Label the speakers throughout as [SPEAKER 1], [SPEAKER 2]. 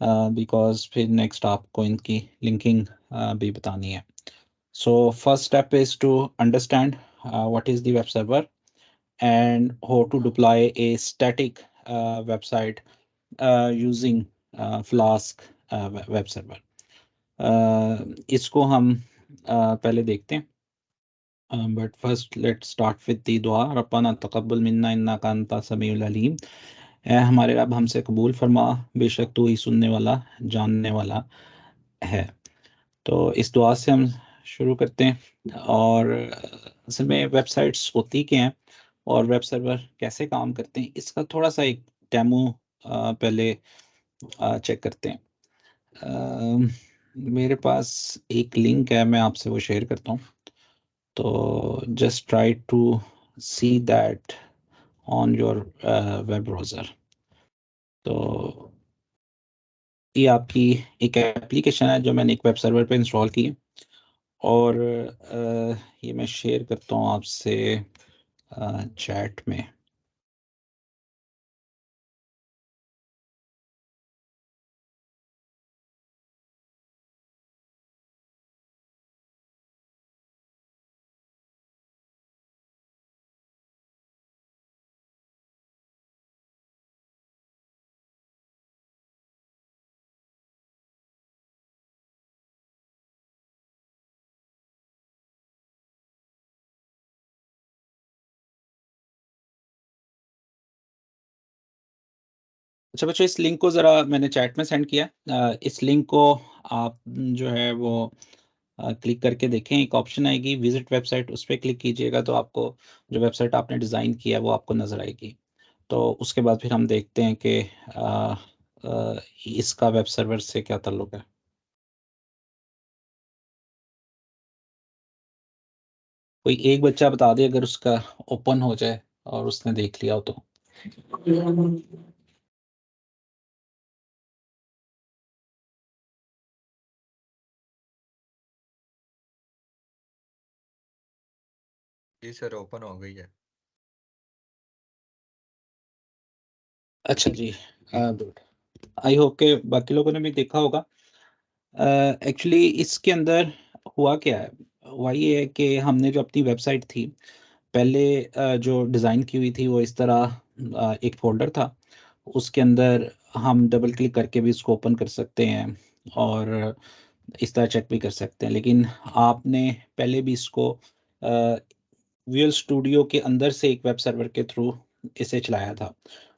[SPEAKER 1] Because फिर next आपको इनकी लिंकिंग भी बतानी है. So first step is to understand what is the web server and how to deploy a static website using Flask web server. इसको हम पहले देखते हैं. But first let start with the दुआ. रब्बना तक़ब्बल मिन्ना इन्नका अंता समीउल अलीम. ऐ हमारे रब हमसे कबूल फरमा, बेशक तू ही सुनने वाला जानने वाला है. तो इस दुआ से हम शुरू करते हैं. और असल में वेबसाइट्स होती क्या हैं और वेब सर्वर कैसे काम करते हैं, इसका थोड़ा सा एक डेमो पहले चेक करते हैं. मेरे पास एक लिंक है, मैं आपसे वो शेयर करता हूँ. तो just try to see that on your web browser. तो ये आपकी एक एप्लीकेशन है जो मैंने एक वेब सर्वर पे इंस्टॉल की है. और ये मैं शेयर करता हूँ आपसे चैट में. अच्छा बच्चों, इस लिंक को ज़रा मैंने चैट में सेंड किया. इस लिंक को आप जो है वो क्लिक करके देखें. एक ऑप्शन आएगी विजिट वेबसाइट, उस पर क्लिक कीजिएगा तो आपको जो वेबसाइट आपने डिज़ाइन किया है वो आपको नज़र आएगी. तो उसके बाद फिर हम देखते हैं कि इसका वेब सर्वर से क्या ताल्लुक है. कोई एक बच्चा बता दे अगर उसका ओपन हो जाए और उसने देख लिया हो तो.
[SPEAKER 2] जी सर, ओपन हो गई है.
[SPEAKER 1] अच्छा जी, गुड. आई होप के बाकी लोगों ने भी देखा होगा. एक्चुअली इसके अंदर हुआ क्या है, हुआ ये है कि हमने जो अपनी वेबसाइट थी पहले जो डिज़ाइन की हुई थी वो इस तरह एक फ़ोल्डर था. उसके अंदर हम डबल क्लिक करके भी इसको ओपन कर सकते हैं और इस तरह चेक भी कर सकते हैं. लेकिन आपने पहले भी इसको विजुअल स्टूडियो के अंदर से एक वेब सर्वर के थ्रू इसे चलाया था.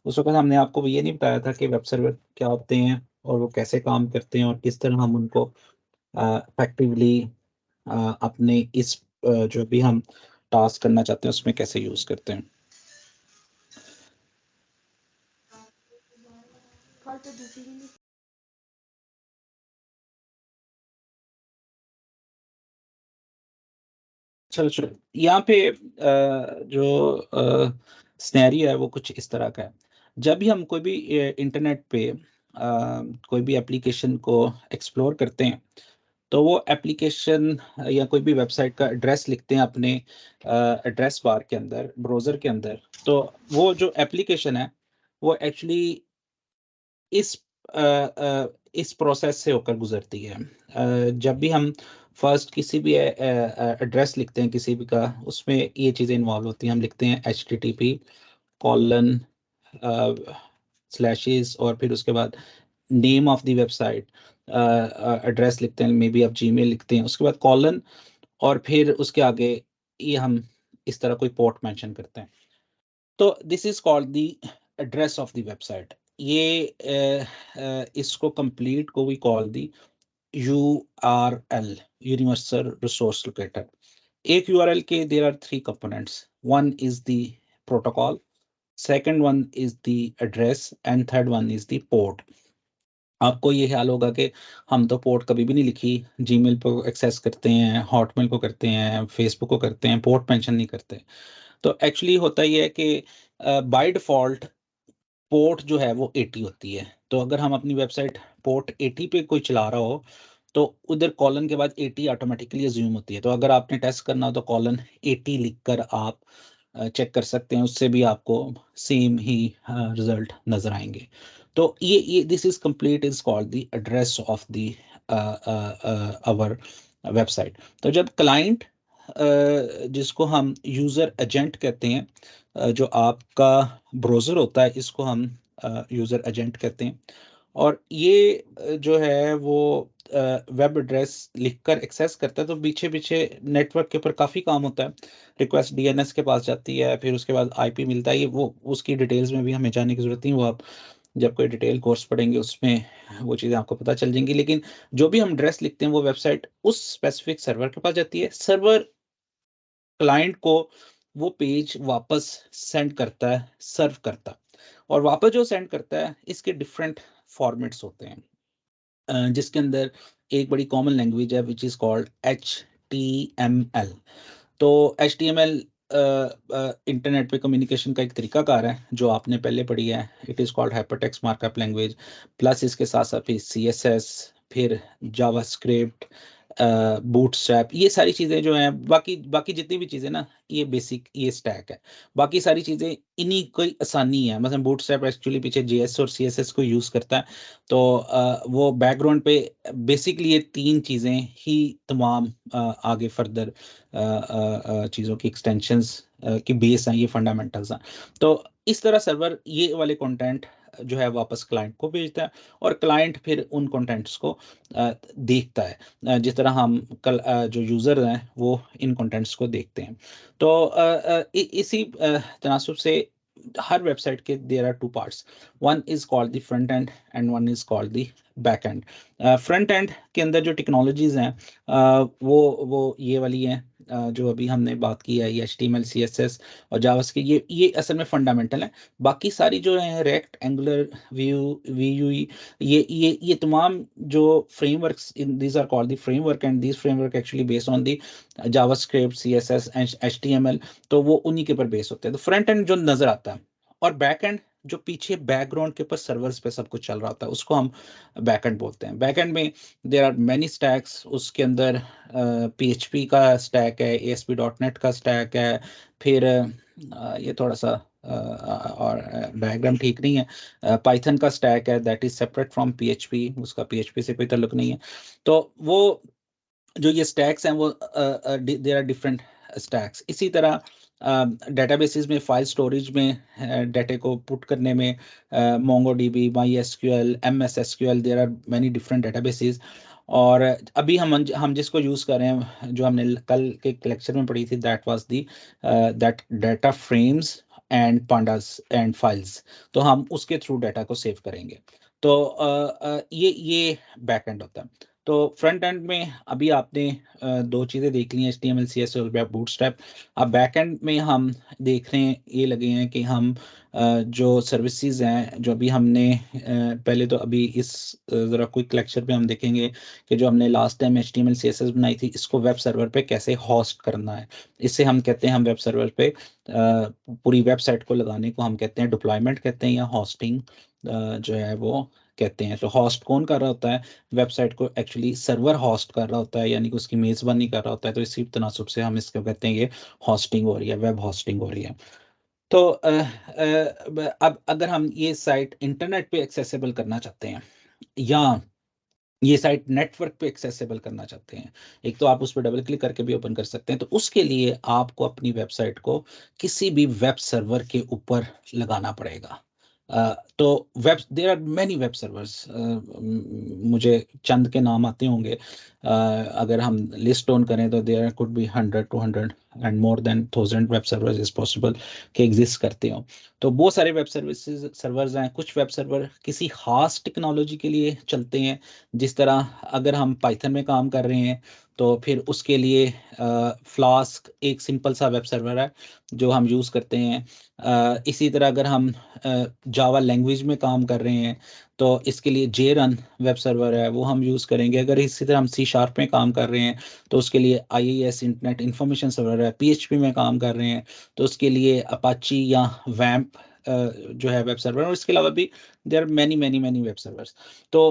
[SPEAKER 1] उस वक़्त हमने आपको ये नहीं बताया था कि वेब सर्वर क्या होते हैं और वो कैसे काम करते हैं और किस तरह हम उनको इफ़ेक्टिवली अपने इस जो भी हम टास्क करना चाहते हैं उसमें कैसे यूज़ करते हैं. चलो चलो, यहाँ पे जो सिनेरियो है वो कुछ इस तरह का है. जब भी हम कोई भी इंटरनेट पे कोई भी एप्लीकेशन को एक्सप्लोर करते हैं तो वो एप्लीकेशन या कोई भी वेबसाइट का एड्रेस लिखते हैं अपने एड्रेस बार के अंदर, ब्राउज़र के अंदर. तो वो जो एप्लीकेशन है वो एक्चुअली इस इस प्रोसेस से होकर गुजरती है. जब भी हम फर्स्ट किसी भी एड्रेस लिखते हैं किसी भी का, उसमें ये चीज़ें इन्वॉल्व होती हैं. हम लिखते हैं HTTP कॉलन स्लैशेस और फिर उसके बाद name of the website, address लिखते हैं, मे बी आप जीमेल लिखते हैं, उसके बाद कॉलन और फिर उसके आगे ये हम इस तरह कोई पोर्ट मेंशन करते हैं. तो this is called the address of the website. ये इसको कंप्लीट को we call the URL, universal resource locator. एक URL के there are three components. One is the protocol, second one is the address and third one is the port. आपको ये ख्याल होगा कि हम तो पोर्ट कभी भी नहीं लिखी, जीमेल को एक्सेस करते हैं, हॉटमेल को करते हैं, फेसबुक को करते हैं, पोर्ट मेंशन नहीं करते. तो एक्चुअली होता ये है कि बाय डिफ़ॉल्ट पोर्ट जो है वो 80 होती है. तो अगर हम अपनी वेबसाइट पोर्ट 80 पे कोई चला रहा हो तो उधर कॉलन के बाद 80 ऑटोमेटिकली अज़्यूम होती है. तो अगर आपने टेस्ट करना हो तो कॉलन 80 लिखकर आप चेक कर सकते हैं, उससे भी आपको सेम ही रिजल्ट नजर आएंगे। तो ये this is complete is called the address of the our website. तो जब क्लाइंट जिसको हम यूजर एजेंट कहते हैं, जो आपका ब्राउजर होता है, इसको हम यूजर एजेंट कहते हैं। और ये जो है वो वेब एड्रेस लिखकर एक्सेस करता है। तो पीछे पीछे नेटवर्क के ऊपर काफ़ी काम होता है। रिक्वेस्ट डीएनएस के पास जाती है, फिर उसके बाद आईपी मिलता है। ये वो उसकी डिटेल्स में भी हमें जाने की जरूरत नहीं, वो आप जब कोई डिटेल कोर्स पढ़ेंगे उसमें वो चीज़ें आपको पता चल जाएंगी। लेकिन जो भी हम एड्रेस लिखते हैं वो वेबसाइट उस स्पेसिफिक सर्वर के पास जाती है। सर्वर क्लाइंट को वो पेज वापस सेंड करता है, सर्व करता है। और वापस जो सेंड करता है, इसके डिफरेंट फॉर्मेट्स होते हैं, जिसके अंदर एक बड़ी कॉमन लैंग्वेज है विच इज कॉल्ड HTML। तो HTML इंटरनेट पे कम्युनिकेशन का एक तरीकाकार है जो आपने पहले पढ़ी है। It is called hypertext markup language, plus इसके साथ साथ फिर CSS, फिर जावास्क्रिप्ट, बूटस्ट्रैप, ये सारी चीज़ें जो हैं, बाकी बाकी जितनी भी चीज़ें ना, ये बेसिक ये स्टैक है। बाकी सारी चीज़ें इन्हीं की आसानी है। मतलब बूटस्ट्रैप एक्चुअली पीछे JS और CSS को यूज़ करता है। तो वो बैकग्राउंड पे बेसिकली ये 3 चीज़ें ही तमाम आगे फर्दर चीज़ों की एक्सटेंशंस की बेस हैं, ये फंडामेंटल्स हैं। तो इस तरह सर्वर ये वाले कंटेंट जो है वापस क्लाइंट को भेजता है, और क्लाइंट फिर उन कंटेंट्स को देखता है, जिस तरह हम कल जो यूज़र हैं वो इन कंटेंट्स को देखते हैं। तो इसी तनासुब से हर वेबसाइट के there are 2 parts. One is called the front end and one is called the back end. Front end के अंदर जो टेक्नोलॉजीज हैं वो ये वाली हैं जो अभी हमने बात की है, ये HTML, CSS और जावास्क्रिप्ट, ये असल में फंडामेंटल है। बाकी सारी जो है रिएक्ट, एंगुलर, Vue, ये तमाम जो फ्रेमवर्क्स, इन these are called the framework, and this framework actually based on the JavaScript, CSS and HTML। तो वो उन्हीं के ऊपर बेस होते हैं। तो फ्रंट एंड जो नजर आता है, और बैक एंड जो पीछे बैकग्राउंड के ऊपर सर्वर्स पे सब कुछ चल रहा होता है, उसको हम बैकएंड बोलते हैं। बैकएंड में देयर आर मैनी स्टैक्स। उसके अंदर PHP का स्टैक है, ASP.NET का स्टैक है, फिर ये थोड़ा सा और डायग्राम ठीक नहीं है, पाइथन का स्टैक है, that is separate from PHP, उसका PHP से कोई ताल्लुक नहीं है। तो वो जो ये स्टैक्स हैं वो देयर आर डिफरेंट स्टैक्स। इसी तरह डेटाबेसेस में, फाइल स्टोरेज में, डाटा को पुट करने में MongoDB, MySQL, MS SQL, there are many different databases. और अभी हम जिसको यूज़ कर रहे हैं, जो हमने कल के लेक्चर में पढ़ी थी, that was the that data frames and pandas and files. तो हम उसके थ्रू डाटा को सेव करेंगे। तो ये बैक एंड होता है। तो फ्रंट एंड में अभी आपने 2 चीज़ें देख ली हैं, HTML, CSS और वेब बूटस्ट्रैप। अब बैक एंड में हम देख रहे हैं, ये लगे हैं कि हम जो सर्विसेज हैं, जो अभी हमने पहले तो अभी इस ज़रा क्विक लेक्चर पे हम देखेंगे कि जो हमने लास्ट टाइम HTML, CSS बनाई थी, इसको वेब सर्वर पे कैसे होस्ट करना है। इससे हम कहते हैं, हम वेब सर्वर पे पूरी वेबसाइट को लगाने को हम कहते हैं डिप्लॉयमेंट कहते हैं, या होस्टिंग जो है वो कहते हैं। तो होस्ट कौन कर रहा होता है? वेबसाइट को एक्चुअली सर्वर होस्ट कर रहा होता है, यानी कि उसकी मेज़बानी कर रहा होता है। तो इसी तनासुब से हम इसको कहते हैं ये होस्टिंग हो रही है, वेब होस्टिंग हो रही है। तो अब अगर हम ये साइट इंटरनेट पे एक्सेसिबल करना चाहते हैं, या ये साइट नेटवर्क पे एक्सेसिबल करना चाहते हैं, एक तो आप उस पर डबल क्लिक करके भी ओपन कर सकते हैं। तो उसके लिए आपको अपनी वेबसाइट को किसी भी वेब सर्वर के ऊपर लगाना पड़ेगा। तो web there are many web servers, मुझे चंद के नाम आते होंगे। अगर हम लिस्ट डाउन करें तो there could be 100, 200 and more than 1000 web servers is possible कि एग्जिस्ट करते हो। तो बहुत सारे वेब सर्विसेज सर्वर्स हैं। कुछ वेब सर्वर किसी खास टेक्नोलॉजी के लिए चलते हैं, जिस तरह अगर हम पाइथन में काम कर रहे हैं तो फिर उसके लिए फ्लास्क एक सिंपल सा वेब सर्वर है जो हम यूज़ करते हैं। इसी तरह अगर हम जावा लैंग्वेज में काम कर रहे हैं तो इसके लिए JRUN वेब सर्वर है, वो हम यूज़ करेंगे। अगर इसी तरह हम C# में काम कर रहे हैं तो उसके लिए IIS इंटरनेट इंफॉर्मेशन सर्वर है। PHP में काम कर रहे हैं तो उसके लिए अपाची या वैम्प जो है वेब सर्वर। और इसके अलावा भी there are many web servers. तो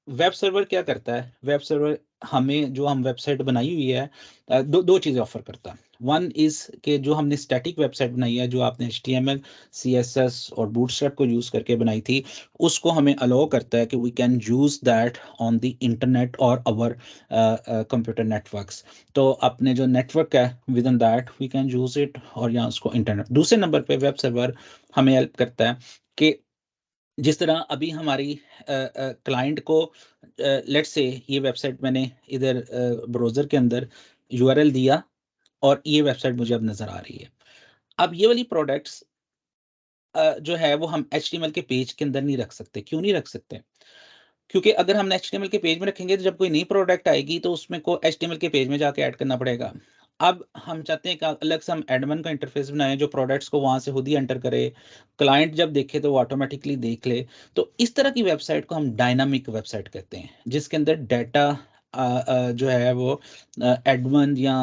[SPEAKER 1] वेब सर्वर क्या करता है? वेब सर्वर हमें जो हम वेबसाइट बनाई हुई है दो चीज़ें ऑफर करता है। वन इज़ कि जो हमने स्टैटिक वेबसाइट बनाई है, जो आपने HTML, CSS और बूटस्ट्रैप को यूज़ करके बनाई थी, उसको हमें अलाउ करता है कि we can use that on the internet और अवर कंप्यूटर नेटवर्क्स। तो अपने जो नेटवर्क है within that we can use it, और यहाँ उसको इंटरनेट। दूसरे नंबर पे वेब सर्वर हमें हेल्प करता है कि जिस तरह अभी हमारी क्लाइंट को लेट्स से ये वेबसाइट मैंने इधर ब्राउज़र के अंदर URL दिया और ये वेबसाइट मुझे अब नज़र आ रही है। अब ये वाली प्रोडक्ट्स जो है वो हम HTML के पेज के अंदर नहीं रख सकते। क्यों नहीं रख सकते? क्योंकि अगर हम HTML के पेज में रखेंगे तो जब कोई नई प्रोडक्ट आएगी तो उसमें को HTML के पेज में जाके ऐड करना पड़ेगा। अब हम चाहते हैं कि अलग से हम एडमिन का इंटरफेस बनाएँ जो प्रोडक्ट्स को वहाँ से खुद ही एंटर करे। क्लाइंट जब देखे तो वो ऑटोमैटिकली देख ले। तो इस तरह की वेबसाइट को हम डायनामिक वेबसाइट कहते हैं, जिसके अंदर डाटा जो है वो एडमिन या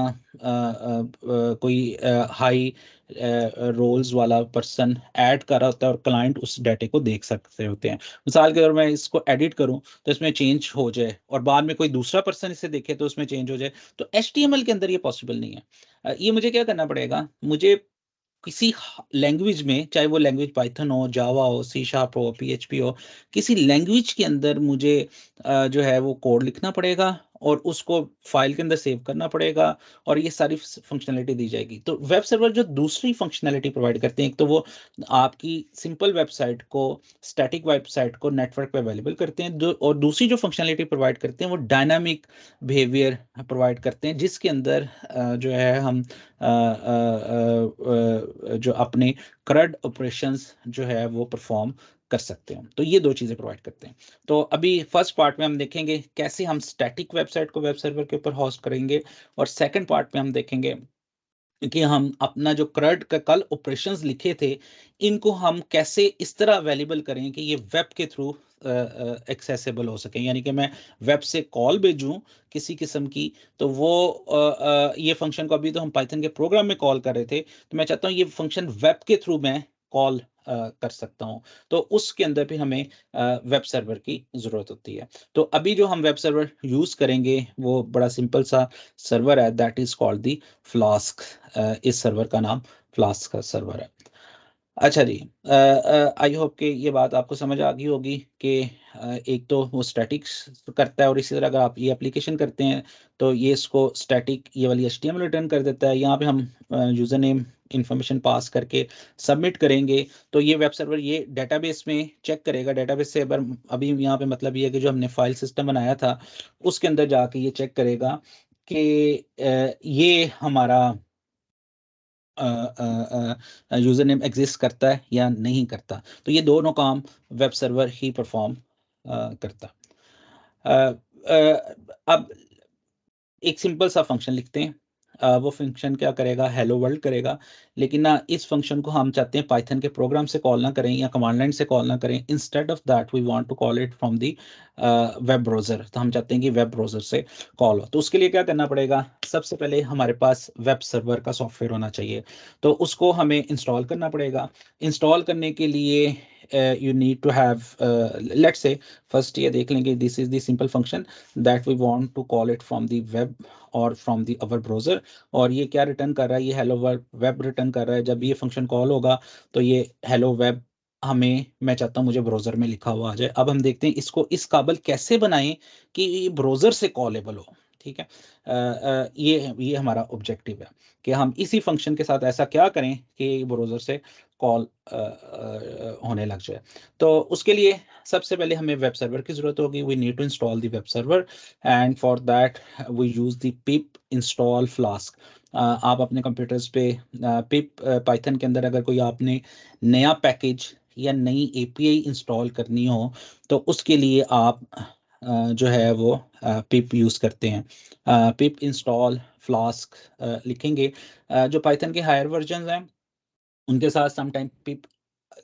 [SPEAKER 1] कोई हाई रोल्स वाला पर्सन ऐड कर रहा होता है और क्लाइंट उस डाटे को देख सकते होते हैं। मिसाल के तौर मैं इसको एडिट करूँ तो इसमें चेंज हो जाए और बाद में कोई दूसरा पर्सन इसे देखे तो उसमें चेंज हो जाए। तो HTML के अंदर ये पॉसिबल नहीं है। ये मुझे क्या करना पड़ेगा? मुझे किसी लैंग्वेज में, चाहे वो लैंग्वेज पाइथन हो, जावा हो, सी शार्प हो, PHP हो, किसी लैंग्वेज के अंदर मुझे जो है वो कोड लिखना पड़ेगा और उसको फाइल के अंदर सेव करना पड़ेगा और ये सारी फंक्शनैलिटी दी जाएगी। तो वेब सर्वर जो दूसरी फंक्शनैलिटी प्रोवाइड करते हैं, एक तो वो आपकी सिंपल वेबसाइट को, स्टैटिक वेबसाइट को नेटवर्क पे अवेलेबल करते हैं, और दूसरी जो फंक्शनैलिटी प्रोवाइड करते हैं वो डायनामिक बिहेवियर प्रोवाइड करते हैं, जिसके अंदर जो है हम जो अपने CRUD ऑपरेशंस जो है वो परफॉर्म कर सकते हैं। तो ये 2 चीज़ें प्रोवाइड करते हैं। तो अभी फर्स्ट पार्ट में हम देखेंगे कैसे हम स्टैटिक वेबसाइट को वेब सर्वर के ऊपर होस्ट करेंगे, और सेकंड पार्ट में हम देखेंगे कि हम अपना जो CRUD का कल ऑपरेशंस लिखे थे, इनको हम कैसे इस तरह अवेलेबल करें कि ये वेब के थ्रू एक्सेसिबल हो सके। यानी कि मैं वेब से कॉल भेजूँ किसी किस्म की, तो वो ये फंक्शन को अभी तो हम पाइथन के प्रोग्राम में कॉल कर रहे थे, तो मैं चाहता हूँ ये फंक्शन वेब के थ्रू मैं कॉल कर सकता हूँ। तो उसके अंदर भी हमें वेब सर्वर की ज़रूरत होती है। तो अभी जो हम वेब सर्वर यूज़ करेंगे वो बड़ा सिंपल सा सर्वर है, that is called the flask. इस सर्वर का नाम फ्लास्क का सर्वर है। अच्छा जी, आई होप कि ये बात आपको समझ आ गई होगी कि एक तो वो स्टैटिक्स करता है, और इसी तरह अगर आप ये एप्लीकेशन करते हैं तो ये इसको स्टैटिक ये वाली HTML रिटर्न कर देता है। यहाँ पे हम यूज़र नेम इन्फॉर्मेशन पास करके सबमिट करेंगे तो ये वेब सर्वर ये डेटाबेस में चेक करेगा। डेटाबेस से अभी यहाँ पे मतलब ये है कि जो हमने फाइल सिस्टम बनाया था उसके अंदर जाके ये चेक करेगा कि ये हमारा यूज़र नेम एग्जिस्ट करता है या नहीं करता। तो ये दोनों काम वेब सर्वर ही परफॉर्म करता। अ, अब एक सिंपल सा फंक्शन लिखते हैं। वो फंक्शन क्या करेगा? हेलो वर्ल्ड करेगा। लेकिन ना इस फंक्शन को हम चाहते हैं पाइथन के प्रोग्राम से कॉल ना करें या कमांड लाइन से कॉल ना करें। Instead of that we want to call it from the web browser. तो हम चाहते हैं कि वेब ब्राउज़र से कॉल हो। तो उसके लिए क्या करना पड़ेगा? सबसे पहले हमारे पास वेब सर्वर का सॉफ्टवेयर होना चाहिए। तो उसको हमें इंस्टॉल करना पड़ेगा। इंस्टॉल करने के लिए you need to have let's say first ये देख लेंगे this is the simple function that we want to call it from the web और फ्रॉम दी अवर ब्राउज़र। और ये क्या रिटर्न कर रहा है? ये हेलो वेब रिटर्न कर रहा है। जब ये फंक्शन कॉल होगा तो ये हेलो वेब हमें, मैं चाहता हूँ मुझे ब्राउज़र में लिखा हुआ आ जाए। अब हम देखते हैं इसको इस काबिल कैसे बनाएं कि ये ब्राउज़र से कॉलेबल हो। ठीक है, ये हमारा ऑब्जेक्टिव है कि हम इसी फंक्शन के साथ ऐसा क्या करें कि ब्राउज़र से कॉल होने लग जाए। तो उसके लिए सबसे पहले हमें वेब सर्वर की ज़रूरत होगी। We need to install the web server and for that we use the pip install flask. आप अपने कंप्यूटर्स पे पिप पाइथन के अंदर अगर कोई आपने नया पैकेज या नई API इंस्टॉल करनी हो तो उसके लिए आप जो है वो पिप यूज़ करते हैं। पिप इंस्टॉल फ्लास्क लिखेंगे। जो पाइथन के हायर वर्जन हैं उनके साथ समटाइम पिप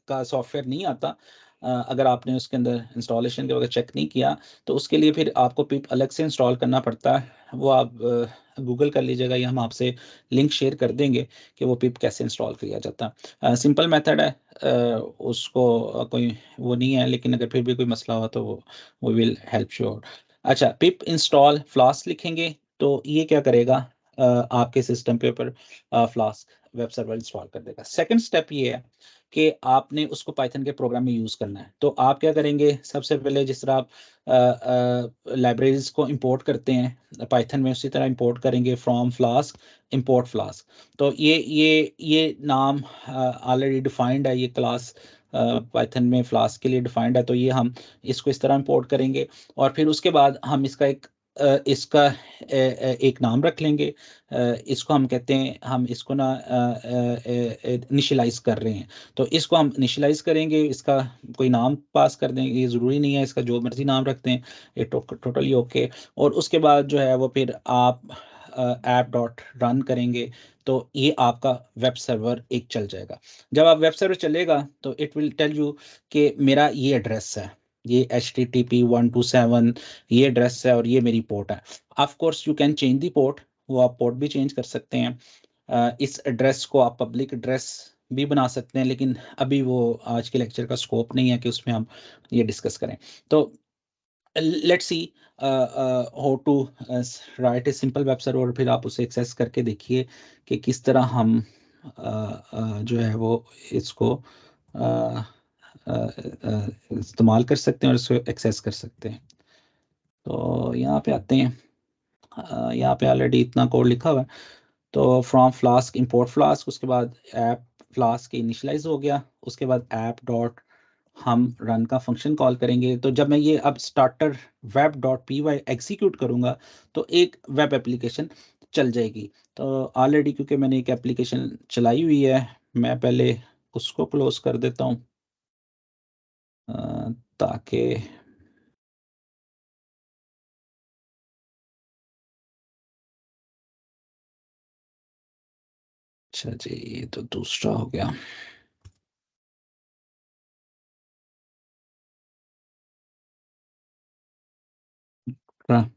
[SPEAKER 1] का सॉफ्टवेयर नहीं आता। अगर आपने उसके अंदर इंस्टॉलेशन के वक़्त चेक नहीं किया, तो उसके लिए फिर आपको पिप अलग से इंस्टॉल करना पड़ता है। वो आप गूगल कर लीजिएगा या हम आपसे लिंक शेयर कर देंगे कि वो पिप कैसे इंस्टॉल किया जाता है। सिंपल मेथड है, उसको कोई वो नहीं है, लेकिन अगर फिर भी कोई मसला हुआ तो वो विल हेल्प यू आउट। अच्छा, पिप इंस्टॉल फ्लास्क लिखेंगे तो ये क्या करेगा, आपके सिस्टम के ऊपर फ्लास्क वेब सर्वर इंस्टॉल कर देगा। सेकंड स्टेप ये है कि आपने उसको पाइथन के प्रोग्राम में यूज़ करना है। तो आप क्या करेंगे, सबसे पहले जिस तरह आप लाइब्रेरीज को इंपोर्ट करते हैं पाइथन में, उसी तरह इंपोर्ट करेंगे फ्रॉम फ्लास्क इंपोर्ट फ्लास्क। तो ये नाम ऑलरेडी डिफाइंड है, ये क्लास पाइथन में फ्लास्क के लिए डिफाइंड है। तो ये हम इसको इस तरह इंपोर्ट करेंगे और फिर उसके बाद हम इसका एक नाम रख लेंगे। इसको हम कहते हैं, हम इसको ना इनिशियलाइज कर रहे हैं, तो इसको हम इनिशियलाइज करेंगे, इसका कोई नाम पास कर देंगे, ये ज़रूरी नहीं है, इसका जो मर्जी नाम रखते हैं, ये टोटली ओके। और उसके बाद जो है वो फिर आप ऐप डॉट रन करेंगे तो ये आपका वेब सर्वर एक चल जाएगा। जब आप वेब सर्वर चलेगा तो इट विल टेल यू कि मेरा ये एड्रेस है, ये HTTP 127 ये एड्रेस है और ये मेरी पोर्ट है। Of course you can change the port, वो आप पोर्ट भी चेंज कर सकते हैं। इस एड्रेस को आप पब्लिक एड्रेस भी बना सकते हैं, लेकिन अभी वो आज के लेक्चर का स्कोप नहीं है कि उसमें हम ये डिस्कस करें। तो let's see how to write a simple web server, फिर आप उसे एक्सेस करके देखिए कि किस तरह हम जो है वो इसको इस्तेमाल कर सकते हैं और इसको एक्सेस कर सकते हैं। तो यहाँ पे आते हैं, यहाँ पे ऑलरेडी इतना कोड लिखा हुआ है। तो फ्रॉम फ्लास्क इंपोर्ट फ्लास्क, उसके बाद ऐप फ्लास्क इनिशियलाइज हो गया, उसके बाद ऐप डॉट हम रन का फंक्शन कॉल करेंगे। तो जब मैं ये अब starter web dot py execute करूँगा तो एक वेब एप्लीकेशन चल जाएगी। तो ऑलरेडी क्योंकि मैंने एक एप्लीकेशन चलाई हुई है, मैं पहले उसको क्लोज कर देता हूँ ताकि अच्छा जी, ये तो दूसरा हो गया। हाँ,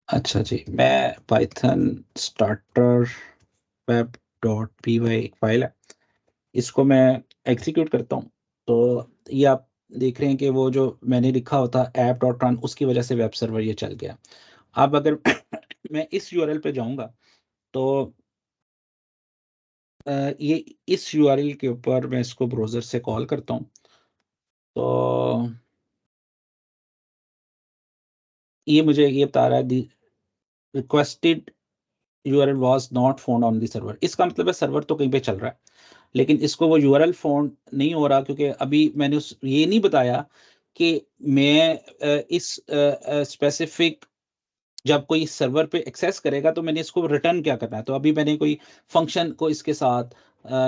[SPEAKER 1] अच्छा जी, मैं Python starter web dot py एक फाइल है, इसको मैं एग्जीक्यूट करता हूँ। तो ये आप देख रहे हैं कि वो जो मैंने लिखा होता ऐप डॉट रन, उसकी वजह से वेब सर्वर ये चल गया। अब अगर मैं इस यूआरएल पे जाऊंगा तो ये इस यूआरएल के ऊपर मैं इसको ब्राउज़र से कॉल करता हूँ। तो ये मुझे ये बता रहा है the requested URL was not found on the server. इसका मतलब है सर्वर तो कहीं पे चल रहा है, लेकिन इसको वो यूआरएल फाउंड नहीं हो रहा, क्योंकि अभी मैंने उस ये नहीं बताया कि मैं इस स्पेसिफिक जब कोई सर्वर पे एक्सेस करेगा तो मैंने इसको रिटर्न क्या करना है। तो अभी मैंने कोई फंक्शन को इसके साथ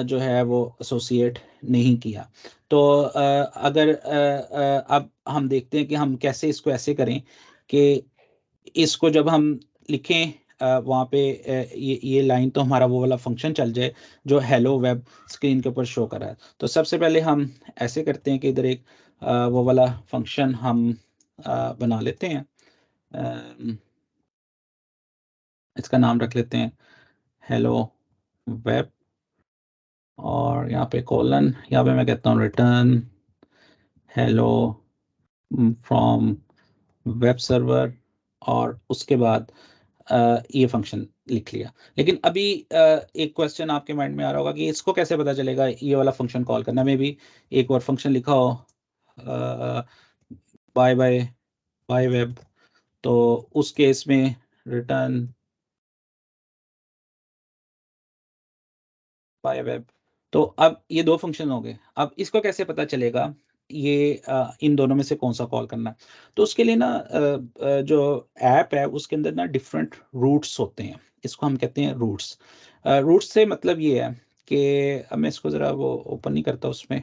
[SPEAKER 1] जो है वो एसोसिएट नहीं किया। तो अगर अब हम देखते हैं कि हम कैसे इसको ऐसे करें कि इसको जब हम लिखें वहाँ पे ये लाइन तो हमारा वो वाला फंक्शन चल जाए जो हेलो वेब स्क्रीन के ऊपर शो कर रहा है। तो सबसे पहले हम ऐसे करते हैं कि इधर एक वो वाला फंक्शन हम बना लेते हैं। इसका नाम रख लेते हैं हेलो वेब, और यहाँ पे कोलन, यहाँ पे मैं कहता हूँ return hello from web server, और उसके बाद ये फंक्शन लिख लिया। लेकिन अभी एक क्वेश्चन आपके माइंड में आ रहा होगा कि इसको कैसे पता चलेगा ये वाला फंक्शन कॉल करना। में भी एक और फंक्शन लिखा हो बाय बाय बाय वेब, तो उस केस में रिटर्न बाय वेब। तो अब ये दो फंक्शन हो गए। अब इसको कैसे पता चलेगा ये इन दोनों में से कौन सा कॉल करना है। तो उसके लिए ना जो ऐप है उसके अंदर ना डिफरेंट रूट्स होते हैं, इसको हम कहते हैं रूट्स। रूट्स से मतलब ये है कि अब मैं इसको ज़रा वो ओपन नहीं करता उसमें।